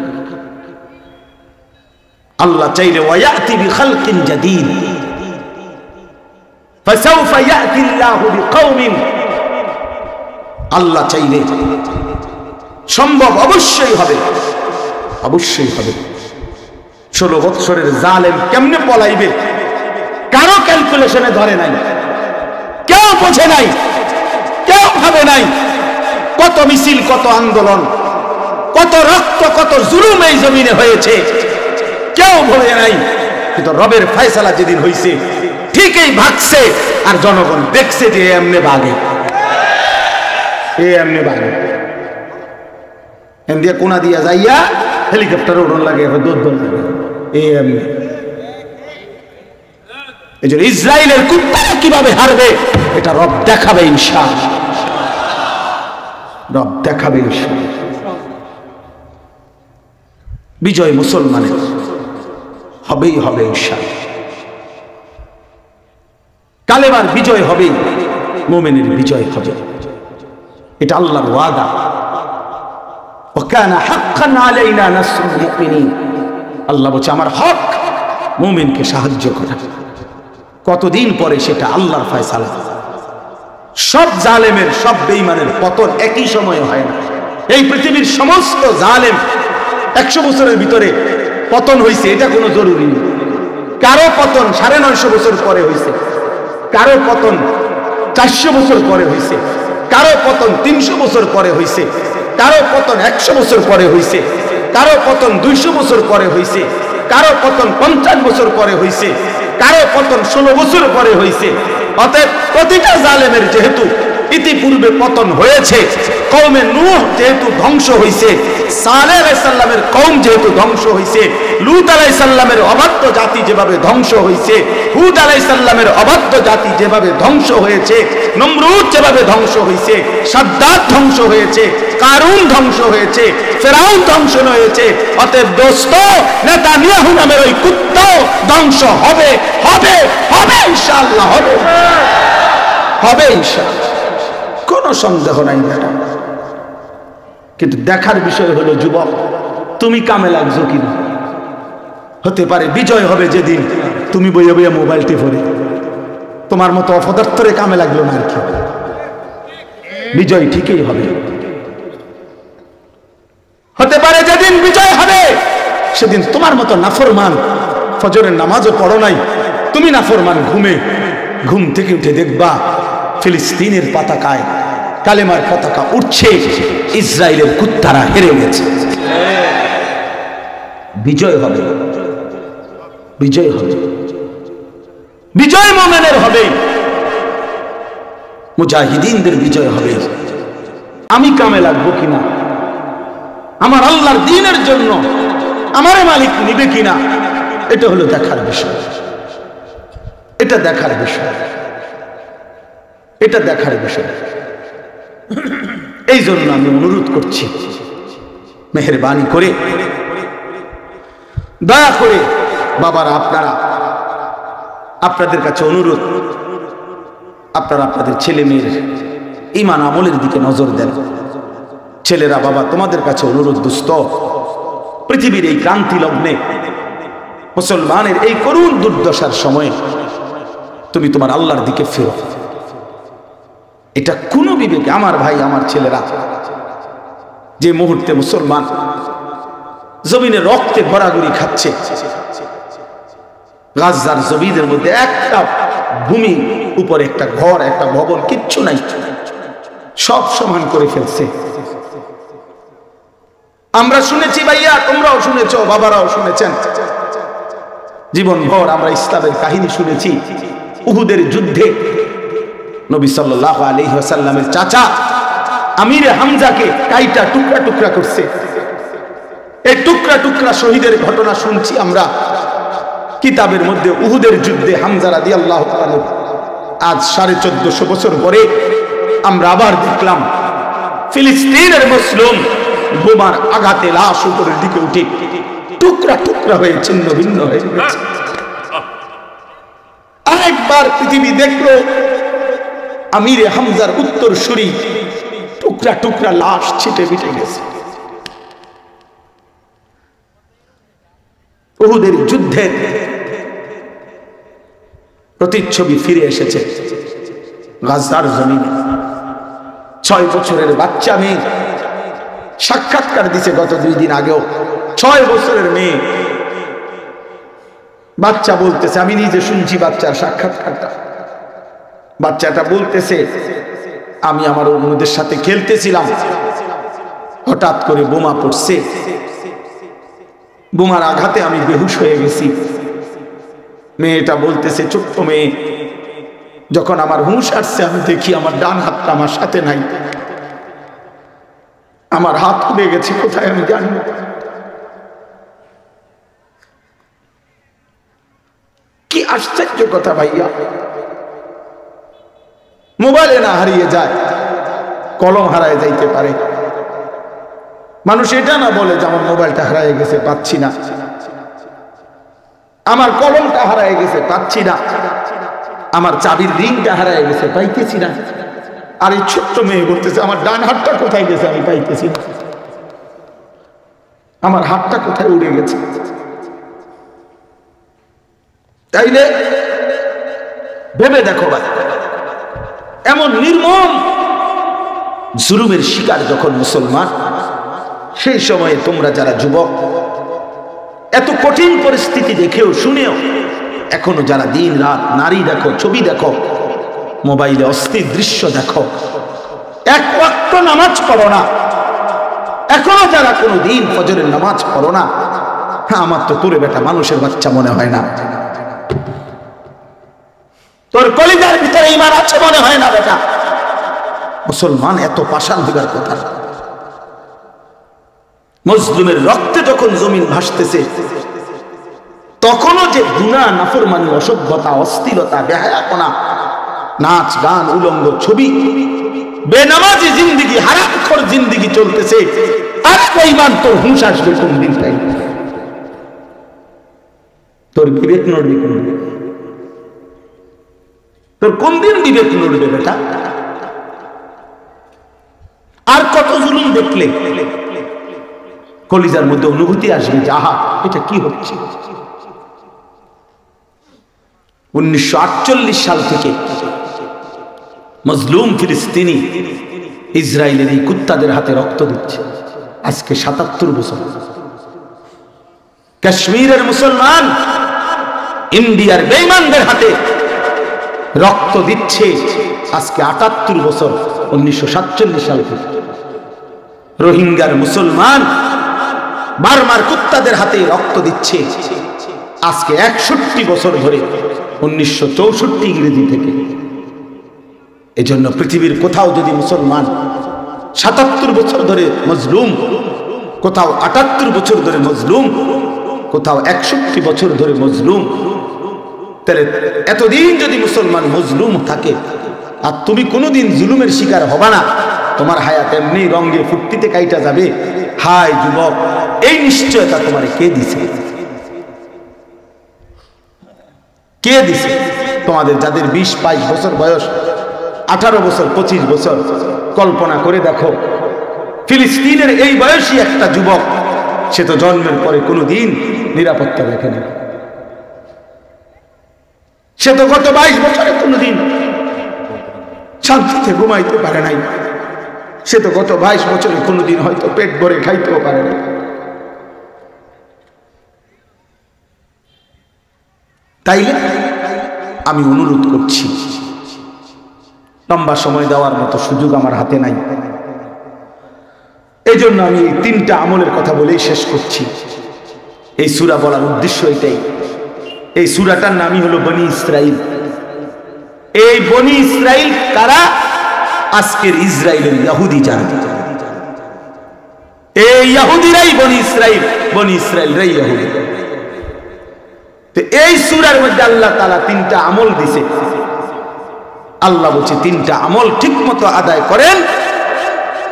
আল্লাহ চাইলে ওয়ায়াতি বিখালকিন জাদীদ, ফাসাউফা ইয়াতি আল্লাহু বিকওমিন, আল্লাহ চাইলে সম্ভব অবশ্যই হবে, অবশ্যই হবে। 16 বৎসরের জালেম কেমনে পলাইবে কারো ক্যালকুলেশনে ধরে নাই, কেউ বোঝে নাই, কেউ ভাবে নাই। কত মিছিল, কত আন্দোলন, কত রক্ত, কত জুলুম এই জমিনে হয়েছে, কেউ ভোলে নাই। কিন্তু রবের ফয়সালা যেদিন হয়েছে ঠিকই ভাগছে, আর জনগণ দেখছে যে এমনি বাগে, এমনি বাগে। এম দিয়ে কোনা দিয়া যাইয়া হেলিকপ্টারে উড়ন লাগে, দৌড় দৌড় লাগে, এমনি। এই জন্য ইসরায়েলের কুত্তা কিভাবে হারবে এটা রব দেখাবে ইনশাআল্লাহ, রব দেখাবে ইনশাআল্লাহ। বিজয় মুসলমানের হবেই হবে ইনশাআল্লাহ, কালেমার বিজয় হবেই, মুমিনের বিজয় হবে, এটা আল্লাহর ওয়াদা। ওয়াকানা হাক্কান আলাইনা নাসরুল মুমিনিন, আল্লাহ বলছে আমার হক মুমিনকে সাহায্য করা। কতদিন পরে সেটা আল্লাহর ফয়সালা। সব জালেমের, সব বেঈমানের পতন একই সময়ে হয় না। এই পৃথিবীর সমস্ত জালেম 100 বছরের ভিতরে পতন হয়েছে এটা কোনো জরুরি নেই। কারো পতন 950 বছর পরে হয়েছে, কারো পতন 400 বছর পরে হয়েছে, কারো পতন 300 বছর পরে হয়েছে, কারো পতন 100 বছর পরে হয়েছে, কারো পতন 200 বছর পরে হয়েছে, কারো পতন 50 বছর পরে হয়েছে, কারো পতন 16 বছর পরে হয়েছে। অতএব প্রতিটা জালেমের যেহেতু ইতিপূর্বে পতন হয়েছে, কওমে নূহ যেহেতু ধ্বংস হয়েছে, সালেহ আলাইহিস সালামের কওম যেহেতু ধ্বংস হয়েছে, লূত আলাইহিস সালামের অবাধ্য জাতি যেভাবে ধ্বংস হয়েছে, হুদ আলাইহিস সালামের অবাধ্য জাতি যেভাবে ধ্বংস হয়েছে, নমরুদ যেভাবে ধ্বংস হয়েছে, সাদ্দাত ধ্বংস হয়েছে, কারুন ধ্বংস হয়েছে, ফেরাউন ধ্বংস হয়েছে। অতএব দোস্ত, নেতানিয়াহু নামের ওই কুত্তাও ধ্বংস হবে, হবে, হবে ইনশাআল্লাহ, হবে, হবে ইনশাআল্লাহ, কোনো সন্দেহ নাই বেটা। কিন্তু দেখার বিষয় হলো যুবক, তুমি কামে লাগছো কিনা। হতে পারে বিজয় হবে যেদিন তুমি বইয়ে বইয়ে মোবাইল টিপে, তোমার মতো অপদার্থরে কামে লাগলো না আর কি। বিজয় ঠিকই হবে। হতে পারে যেদিন বিজয় হবে সেদিন তোমার মতো নাফরমান, ফজরের নামাজও পড়ো নাই, তুমি নাফরমান ঘুম থেকে উঠে দেখবা ফিলিস্তিনের পতাকায় কালেমার পতাকা উঠছে, ইসরায়েলের কুত্তারা হেরে গেছে। বিজয় হবে, বিজয় হবে, বিজয় মুমিনের হবে, মুজাহিদিনদের বিজয় হবে। আমি কামে লাগবো কিনা, আমার আল্লাহর দ্বীনের জন্য আমারে মালিক নিবে কিনা, এটা হলো দেখার বিষয়, এটা দেখার বিষয়, এটা দেখার বিষয়। এই জন্য আমি অনুরোধ করছি মেহেরবানি করে দয়া করে বাবারা, আপনাদের কাছে অনুরোধ, আপনারা আপনাদের ছেলে মেয়ের ঈমান আমলের দিকে নজর দেন। ছেলেরা, বাবা, তোমাদের কাছে অনুরোধ, দুস্থ পৃথিবীর এই ক্রান্তি লগ্নে, মুসলমানের এই করুণ দুর্দশার সময়ে তুমি তোমার আল্লাহর দিকে ফেরো। এটা কোনো বিবেকে, আমার ভাই, আমার ছেলেরা, যে মুহূর্তে মুসলমান জমিনে রক্তে ভরাগুড়ি খাচ্ছে, গাজার জমিনের মধ্যে একটা ভূমি উপরে একটা ঘর, একটা ভবন, কিচ্ছু নাই, সব সমান করে ফেলছে। আমরা শুনেছি ভাইয়া, তোমরাও শুনেছ, বাবারাও শুনেছেন, জীবনভর আমরা ইসলামের কাহিনী শুনেছি। উহুদের যুদ্ধে নবী সাল্লাল্লাহু আলাইহি ওয়াসাল্লামের চাচা আমিরে হামজাকে কাইটা টুকরা টুকরা করছে। এই টুকরা টুকরা শহীদের ঘটনা শুনছি আমরা কিতাবের মধ্যে। উহুদের যুদ্ধে হামজা রাদিয়াল্লাহু তাআলা, আজ 1450 বছর পরে আমরা আবার দেখলাম ফিলিস্তিনের মুসলিম বোমার আঘাতে লাশ উপরের দিকে উঠে টুকরা টুকরা হয়ে ছিন্ন ভিন্ন হয়ে গেছে। আরেকবার পৃথিবী দেখলো আমিরে হামজার উত্তরসূরি টুকরা টুকরা লাশ ছিটে বিটে গেছে। উহুদের যুদ্ধের প্রতিচ্ছবি ফিরে এসেছে গাজার জমিনে। 6 বছরের বাচ্চা মেয়ে সাক্ষাৎকার দিছে গত 2 দিন আগেও। 6 বছরের মেয়ে, বাচ্চা বলতেছে, আমি নিজে শুনছি বাচ্চার সাক্ষাৎকারটা। বাচ্চাটা বলতেছে, আমি আমার অন্যদের সাথে খেলতেছিলাম, হঠাৎ করে বোমা পড়ছে, বোমার আঘাতে আমি বেহুশ হয়ে গেছি। মেয়েটা বলতেছে, ছোট্ট মেয়ে, যখন আমার হুঁশ আসছে আমি দেখি আমার ডান হাতটা আমার সাথে নাই, আমার হাত খুলে গেছে, কোথায় আমি জানি না। কি আশ্চর্য কথা ভাইয়া, মোবাইলে না হারিয়ে যায়, কলম হারায় যাইতে পারে। মানুষ এটা না বলে যে আমার মোবাইলটা হারিয়ে গেছে, পাচ্ছি না, আমার কলমটা হারিয়ে গেছে, পাচ্ছি না, আমার চাবির রিংটা হারিয়ে গেছে, পাইতেছি না। আর এই ছোট্ট মেয়ে বলতেছে, আমার ডান হাতটা কোথায় গেছে আমি পাইতেছি না, আমার হাতটা কোথায় উড়ে গেছে। তাইলে ভেবে দেখো ভাই, এমন নির্মম জুলুমের শিকার যখন মুসলমান, সেই সময়ে তোমরা যারা যুবক, এত কঠিন পরিস্থিতি দেখেও শুনেও এখনো যারা দিন রাত নারী দেখো, ছবি দেখো, মোবাইলে অস্থির দৃশ্য দেখো, এক ওয়াক্ত নামাজ পড়ো না, এখনো যারা কোনো দিন ফজরের নামাজ পড়ো না, হ্যাঁ, আমার তো তোরে বেটা মানুষের বাচ্চা মনে হয় না, তোর কলিজার ভিতরে ঈমান আছে মনে হয় না বেটা। মুসলমান এত পাষাণ হইবার কথা। মুসলিমের রক্তে যখন জমিন ভাসতেছে, তখনও যে গুনাহ, নাফরমানি, অসভ্যতা, অস্থিরতা, বেহায়াপনা, নাচ গান, উলঙ্গ ছবি, বেনামাজি জিন্দিগি, হারামখোর জিন্দিগি চলতেছে। আর বেঈমান, তোর হুঁশ আসবে কোন দিন? তাই তোর বিবেক নড়বে কোন দিন? তোর কোন দিন বিবেক নড়বে বেটা? আর কত জুলুম দেখলে কলিজার মধ্যে অনুভূতি আসবে যে আহা, এটা কি হচ্ছে। 1948 সাল থেকে মজলুম ফিলিস্তিনি ইসরায়েলের এই কুত্তাদের হাতে রক্ত দিচ্ছে। আজকে 77 বছর। কাশ্মীরের মুসলমান ইন্ডিয়ার বেঈমানদের হাতে রক্ত দিচ্ছে আজকে 78 বছর, 1947 সাল থেকে। রোহিঙ্গার মুসলমান বার্মার কুত্তাদের হাতে রক্ত দিচ্ছে আজকে 61 বছর ধরে, 1964 ইংরেজি থেকে। এজন্য পৃথিবীর কোথাও যদি মুসলমান 77 বছর ধরে মজলুম, কোথাও 78 বছর ধরে মজলুম, কোথাও 61 বছর ধরে মজলুম, তাহলে এতদিন যদি মুসলমান মজলুম থাকে আর তুমি কোনোদিন জুলুমের শিকার হবা না, তোমার হায়াত এমনি রঙে ফুর্তিতে কাইটা যাবে। হায় যুবক, এই নিশ্চয়তা তোমার কে দিছে? কে দিছে? তোমাদের যাদের 20-22 বছর বয়স, 18 বছর, 25 বছর, কল্পনা করে দেখো ফিলিস্তিনের এই বয়সী একটা যুবক, সে তো জন্মের পরে কোনোদিন নিরাপত্তা দেখে না। সে তো গত 22 বছরে কোনোদিন শান্তিতে ঘুমাইতে পারে নাই। সে তো গত 22 বছরে কোনোদিন হয়তো পেট ভরে খাইতেও পারে না। তাইলে আমি অনুরোধ করছি, লম্বা সময় দেওয়ার মতো সুযোগ আমার হাতে নাই, এই জন্য আমি এই 3টা আমলের কথা বলেই শেষ করছি। এই সূরা বলার উদ্দেশ্য এটাই। এই সূরাটার নামই হলো বনি ইসরাইল। এই বনি ইসরাইল কারা? আজকের ইসরায়েলের ইহুদি যারা, এই ইহুদিরাই বনি ইসরাইল, বনি ইসরায়েলরাই ইহুদি। তো এই সূরার মধ্যে আল্লাহ তাআলা 3টা আমল দিয়েছে। আল্লাহ বলছে 3টা আমল ঠিকমতো আদায় করেন।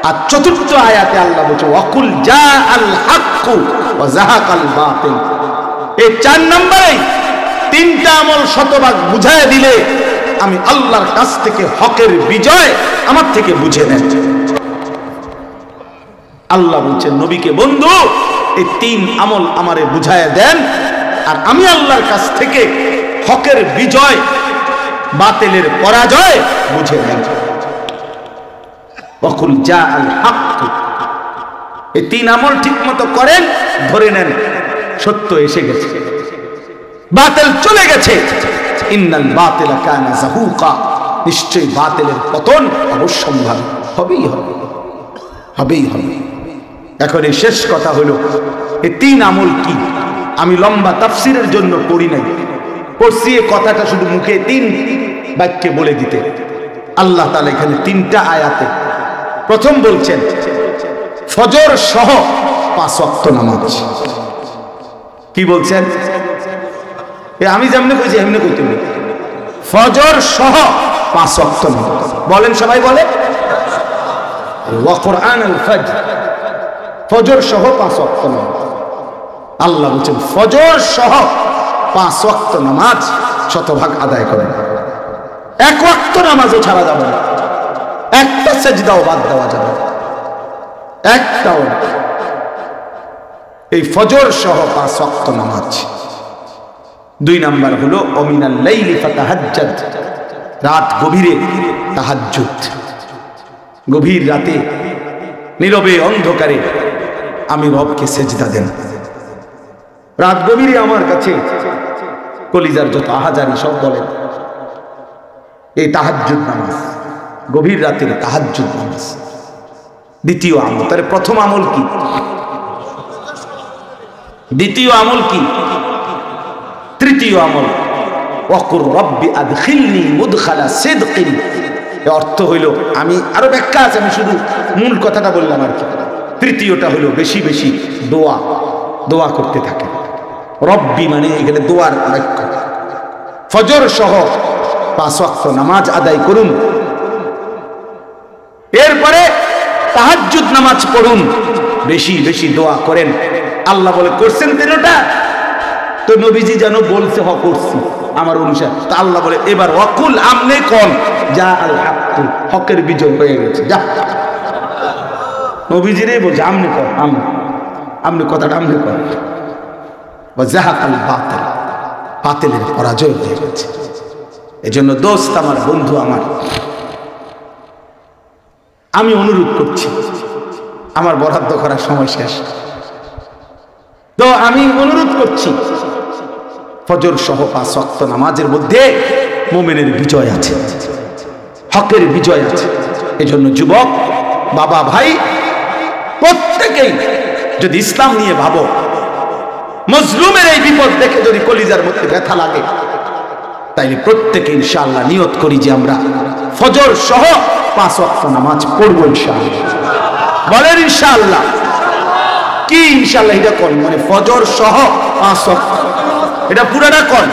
আর 4র্থ আয়াতে আল্লাহ বলছে ওয়াকুল জাআল হাক্কু ওয়া যাহাকাল বাতিল। এই 4 নম্বরে 3টা আমল শতভাগ বুঝায় দিলে আমি আল্লাহর কাছ থেকে হকের বিজয় আমার থেকে বুঝে নেন। আল্লাহ বলছেন নবীকে, বন্ধু এই 3 আমল আমারে বুঝায় দেন, আর আমি আল্লাহর কাছ থেকে হকের বিজয়, বাতিলের পরাজয় বুঝে নেন। ওয়াকুল জাআল হাক্কু, এই 3 আমল ঠিকমতো করেন, ধরে নেন সত্য এসে গেছে, বাতিল চলে গেছে। ইন্নাল বাতিলা কানা যাহুকা, নিশ্চয়ই বাতিলের পতন অবশ্যম্ভাবী, হবেই হবে, হবেই হবে। এখন এই শেষ কথা হলো এই 3 আমল কি? আমি লম্বা তাফসিরের জন্য পড়ি নাই, পড়ছি এই কথাটা শুধু মুখে 3 বাক্যে বলে দিতে। আল্লাহ তাআলা এখানে 3টা আয়াতে প্রথম বলছেন ফজর সহ 5 ওয়াক্ত নামাজ। কি বলছেন? আমি যেমনি কইছি এমনি কইতে হবে। ফজর সহ 5 ওয়াক্ত নামাজ বলেন, সবাই বলে ওয়া কুরআনুল ফজর, ফজর সহ 5 ওয়াক্ত নামাজ। আল্লাহ বলছেন ফজর সহ 5 ওয়াক্ত নামাজ শতভাগ আদায় করেন। 1 ওয়াক্ত নামাজও ছাড়া যাবে না, একটা সেজদাও বাদ দেওয়া যাবে না, একটাও। এই ফজর সহ 5 ওয়াক্ত নামাজ। 2 নাম্বার হলো অমিনাল লাইলি ফাতাহাজ্জাদ, রাত গভীরে তাহাজ্জুদ। গভীর রাতে নীরবে অন্ধকারে আমি রবকে সেজদা দেন। রাত গভীরে আমার কাছে কলিজার যত আহাজারি সব বলেন এই তাহাজ্জুদ নামাজ, গভীর রাতের তাহাজ্জুদ নামাজ। দ্বিতীয় আমল, তাহলে প্রথম আমল কি? দ্বিতীয় আমল কি? তৃতীয় আমল ওয়াকুর রব্বি আদখিলনি মুদখালা সিদকিন। এর অর্থ হইল, আমি আরো ব্যাখ্যা আছে, আমি শুধু মূল কথাটা বললাম আর কি। তৃতীয়টা হলো বেশি বেশি দোয়া, দোয়া করতে থাকে। রব্বি মানে এখানে দোয়ার বাক্য। ফজর সহ 5 ওয়াক্ত নামাজ আদায় করুন, এরপরে তাহাজ্জুদ নামাজ পড়ুন, বেশি বেশি দোয়া করেন। আল্লাহ বলে করছেন 3টা, তো নবীজি যেন বলছে হ করছি আমার অনুসার। তা আল্লাহ বলে এবার ওয়াকুল আমনে কোন যা আল হাক্কু, হকের বিজয় হয়ে গেছে। যা নবীজিরে বলছে আমনে কর, আমনে কথাটা আমনে কর। ওয়া যাহাকাল বাতিল, বাতিলের পরাজয় হয়ে গেছে। এজন্য দোস্ত আমার, বন্ধু আমার, আমি অনুরোধ করছি, আমার বরাদ্দ করার সময় শেষ, তো আমি অনুরোধ করছি ফজর সহ 5 ওয়াক্ত নামাজের মধ্যে মুমিনের বিজয় আছে, হকের বিজয় আছে। এজন্য যুবক, বাবা, ভাই প্রত্যেকেই যদি ইসলাম নিয়ে ভাবো, মজলুমের এই বিপদ দেখে যদি কলিজার মধ্যে ব্যথা লাগে, তাইলে প্রত্যেকে ইনশাআল্লাহ নিয়ত করি যে আমরা ফজর সহ 5 ওয়াক্ত নামাজ পড়বো ইনশাআল্লাহ। বলেন ইনশাআল্লাহ। কি ইনশাআল্লাহ? এটা কোন মানে ফজর সহ 5 ওয়াক্ত, এটা পুরাটা কোন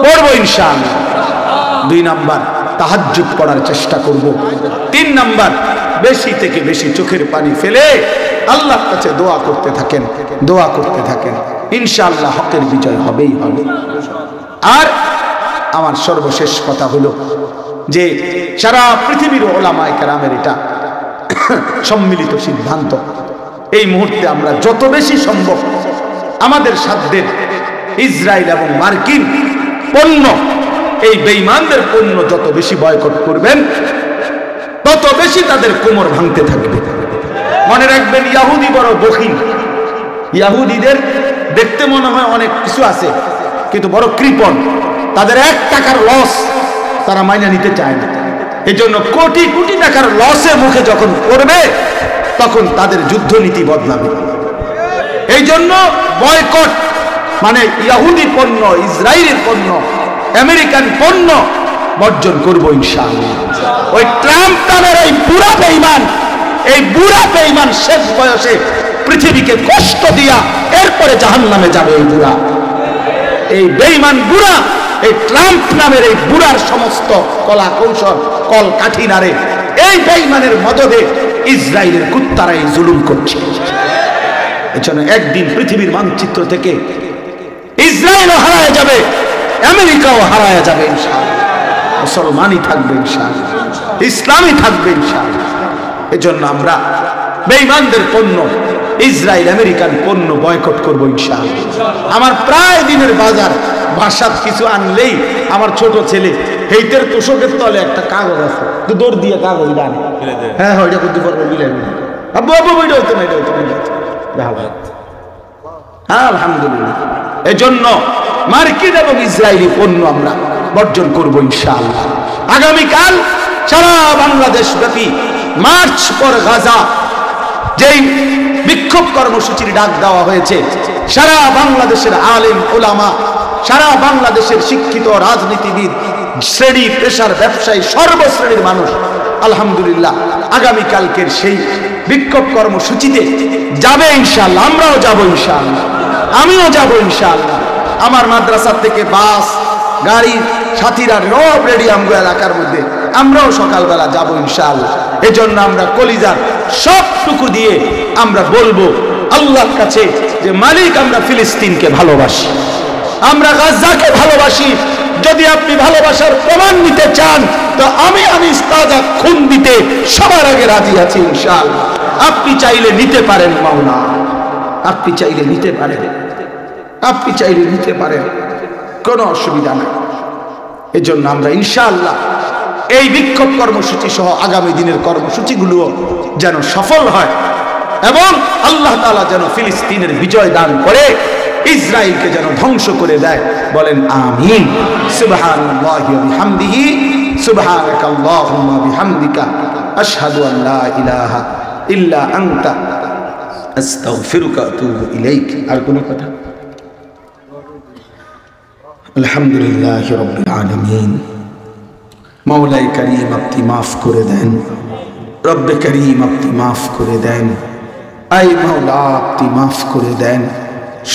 পড়বো ইনশাআল্লাহ। 2 নাম্বার তাহাজ্জুদ পড়ার চেষ্টা করব। 3 নাম্বার, বেশি থেকে বেশি চোখের পানি ফেলে আল্লাহর কাছে দোয়া করতে থাকেন, দোয়া করতে থাকেন, ইনশাআল্লাহ হকের বিজয় হবেই হবে। আর আমার সর্বশেষ কথা হলো যে সারা পৃথিবীর উলামায়ে কেরামের এটা সম্মিলিত সিদ্ধান্ত, এই মুহূর্তে আমরা যত বেশি সম্ভব আমাদের সাধ্যের ইসরায়েল এবং মার্কিন পণ্য, এই বেঈমানদের পণ্য যত বেশি বয়কট করবেন তত বেশি তাদের কোমর ভাঙতে থাকবে। মনে রাখবেন, ইহুদি বড় বখিল। ইহুদিদের দেখতে মনে হয় অনেক কিছু আছে, কিন্তু বড় কৃপণ। তাদের 1 টাকার লস তারা মাইনা নিতে চায় না। এই জন্য কোটি কোটি টাকার লসে মুখে যখন পড়বে তখন তাদের যুদ্ধনীতি বদলাবে। এই জন্য বয়কট মানে ইহুদি পণ্য, ইসরায়েলি পণ্য, আমেরিকান পণ্য বর্জন করবো ইনশাআল্লাহ। ওই ট্রাম্প নামের এই বুড়া বেঈমান, এই বুড়া বেঈমান শেষ বয়সে পৃথিবীকে কষ্ট দিয়া এরপরে জাহান্নামে যাবে। এই বুড়া, এই বেঈমান বুড়া, এই ট্রাম্প নামের এই বুড়ার সমস্ত কলা কৌশল কল কাঠি নারে এই বেঈমানের মদদে ইসরায়েলের কুত্তারা এই জুলুম করছে। এজন্য একদিন পৃথিবীর মানচিত্র থেকে ইসরায়েলও হারায় যাবে, আমেরিকাও হারায় যাবে ইনশাআল্লাহ। মুসলমানই থাকবে ইনশাআল্লাহ, ইসলামই থাকবে ইনশাআল্লাহ। এজন্য আমরা বেঈমানদের পণ্য, ইসরায়েল আমেরিকান পণ্য বয়কট করবো ইনশাআল্লাহ। আমার প্রায় দিনের বাজার বাসাত কিছু আনলেই আমার ছোট ছেলে হেইতের তোষকের তলে একটা কাগজ আছে, তো দৌড় দিয়ে কাগজ ডানে, হ্যাঁ ওইটা করতে পারবো, মিলাই আব্বু আব্বু ওইটা হইতো না, এটা হইতো না। হ্যাঁ আলহামদুলিল্লাহ। এজন্য মার্কিন এবং ইসরায়েলি পণ্য আমরা বর্জন করবো ইনশাআল্লাহ। আগামীকাল সারা বাংলাদেশ ব্যাপী মার্চ ফর গাজা যেই বিক্ষোভ কর্মসূচির ডাক দেওয়া হয়েছে, সারা বাংলাদেশের আলেম ওলামা, সারা বাংলাদেশের শিক্ষিত রাজনীতিবিদ, শ্রেণী পেশার ব্যবসায়ী, সর্বশ্রেণীর মানুষ আলহামদুলিল্লাহ আগামীকালকের সেই বিক্ষোভ কর্মসূচিতে যাবে ইনশাআল্লাহ। আমরাও যাব ইনশাআল্লাহ, আমিও যাব ইনশাআল্লাহ। আমার মাদ্রাসা থেকে বাস গাড়ি সাথীরা সব রেডি আমগো এলাকার মধ্যে, আমরাও সকালবেলা যাব ইনশাআল্লাহ। এজন্য আমরা কলিজার সবটুকু দিয়ে আমরা বলবো আল্লাহর কাছে যে মালিক, আমরা ফিলিস্তিনকে ভালোবাসি, আমরা গাজাকে ভালোবাসি। যদি আপনি ভালোবাসার প্রমাণ নিতে চান তো আমি তাজা খুন দিতে সবার আগে রাজি আছি ইনশাআল্লাহ। আপনি চাইলে নিতে পারেন মাওলা, আপনি চাইলে নিতে পারেন, আপনি চাইলে নিতে পারেন, কোনো অসুবিধা নাই। এজন্য আমরা ইনশাআল্লাহ এই বিক্ষোভ কর্মসূচি সহ আগামী দিনের কর্মসূচিগুলো যেন সফল হয় এবং আল্লাহ তাআলা যেন ফিলিস্তিনের বিজয় দান করে, ইসরায়েলকে যেন ধ্বংস করে দেয়। বলেন আমিন। সুবহানাল্লাহি ওয়া বিহামদিহি, সুবহানাকাল্লাহুম্মা বিহামদিকা, আশহাদু আল লা ইলাহা ইল্লা আনতা, আস্তাগফিরুকা ওয়া আতুবু ইলাইক। আর কোন কথা? আলহামদুলিল্লাহি রাব্বিল আলামিন। মাওলাই করিম আপনি মাফ করে দেন, রব্বে করিম আপনি মাফ করে দেন, আই মাওলা আপনি মাফ করে দেন,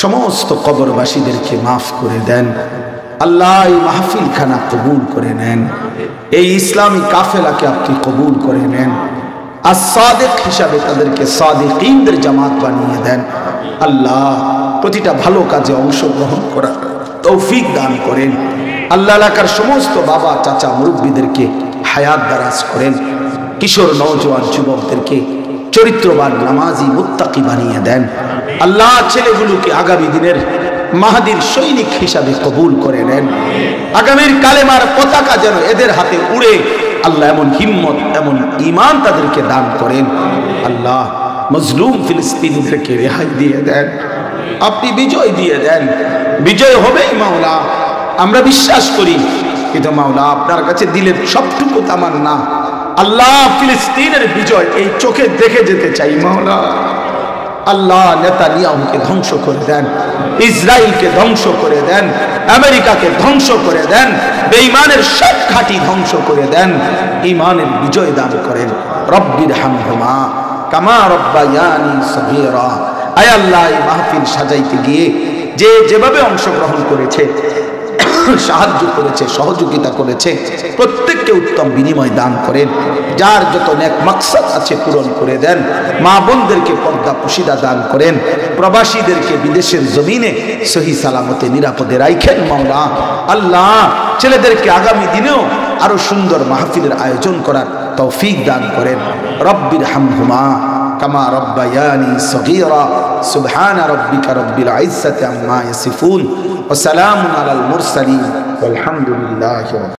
সমস্ত কবরবাসীদেরকে মাফ করে দেন। আল্লাহ এই মাহফিল খানা কবুল করে নেন, এই ইসলামী কাফেলাকে আপনি কবুল করে নেন, as-সাদিক হিসাবে তাদেরকে সাদিকিনদের জামাত বানিয়ে দেন। আল্লাহ প্রতিটা ভালো কাজে অংশগ্রহণ করার তৌফিক দান করেন। আল্লাহ এলাকার সমস্ত বাবা চাচা মুরব্বীদেরকে হায়াত দারাজ করেন, কিশোর নওজোয়ান যুবকদেরকে চরিত্রবান নামাজি মুত্তাকি বানিয়ে দেন। আল্লাহ ছেলেগুলোকে আগামী দিনের মাহাদির সৈনিক হিসাবে কবুল করে নেন। আগামীর কালেমার পতাকা যেন এদের হাতে উড়ে, আল্লাহ এমন হিম্মত এমন ঈমান তাদেরকে দান করেন। আল্লাহ মজলুম ফিলিস্তিনিদেরকে রেহাই দিয়ে দেন, আপনি বিজয় দিয়ে দেন। বিজয় হবেই মাওলা, আমরা বিশ্বাস করি, কিন্তু মাওলা আপনার কাছে দিলের সবটুকু তামান্না। আল্লাহ ফিলিস্তিনের বিজয় এই চোখে দেখে যেতে চাই মাওলা। আল্লাহ নেতানিয়াহুকে ধ্বংস করে দেন, ইসরায়েলকে ধ্বংস করে দেন, আমেরিকাকে ধ্বংস করে দেন, বেঈমানের সব ঘাঁটি ধ্বংস করে দেন, ঈমানের বিজয় দান করেন। রব্বির হামহুমা কামা রব্বায়ানি সগীরা। আয় আল্লাহ এই মাহফিল সাজাইতে গিয়ে যে যেভাবে অংশগ্রহণ করেছে সাহায্য করেছে, সহযোগিতা করেছে, প্রত্যেককে উত্তম বিনিময় দান করেন। যার যত নেক মাকসাদ আছে পূরণ করে দেন। মা বোনদেরকে পর্দা পুশিদা দান করেন। প্রবাসীদেরকে বিদেশের জমিনে সহি সালামতে নিরাপদে রাখেন মাওলা। আল্লাহ ছেলেদেরকে আগামী দিনেও আরো সুন্দর মাহফিলের আয়োজন করার তৌফিক দান করেন। রব্বির হামহুমা কামা রব্বায়ানি সগীরা। সুবহান রাব্বিকা রব্বিল ইজ্জাতি আম্মা ইয়াসিফুন ওয়া সালামুন আলাল মুরসালিন ওয়ালহামদুলিল্লাহি।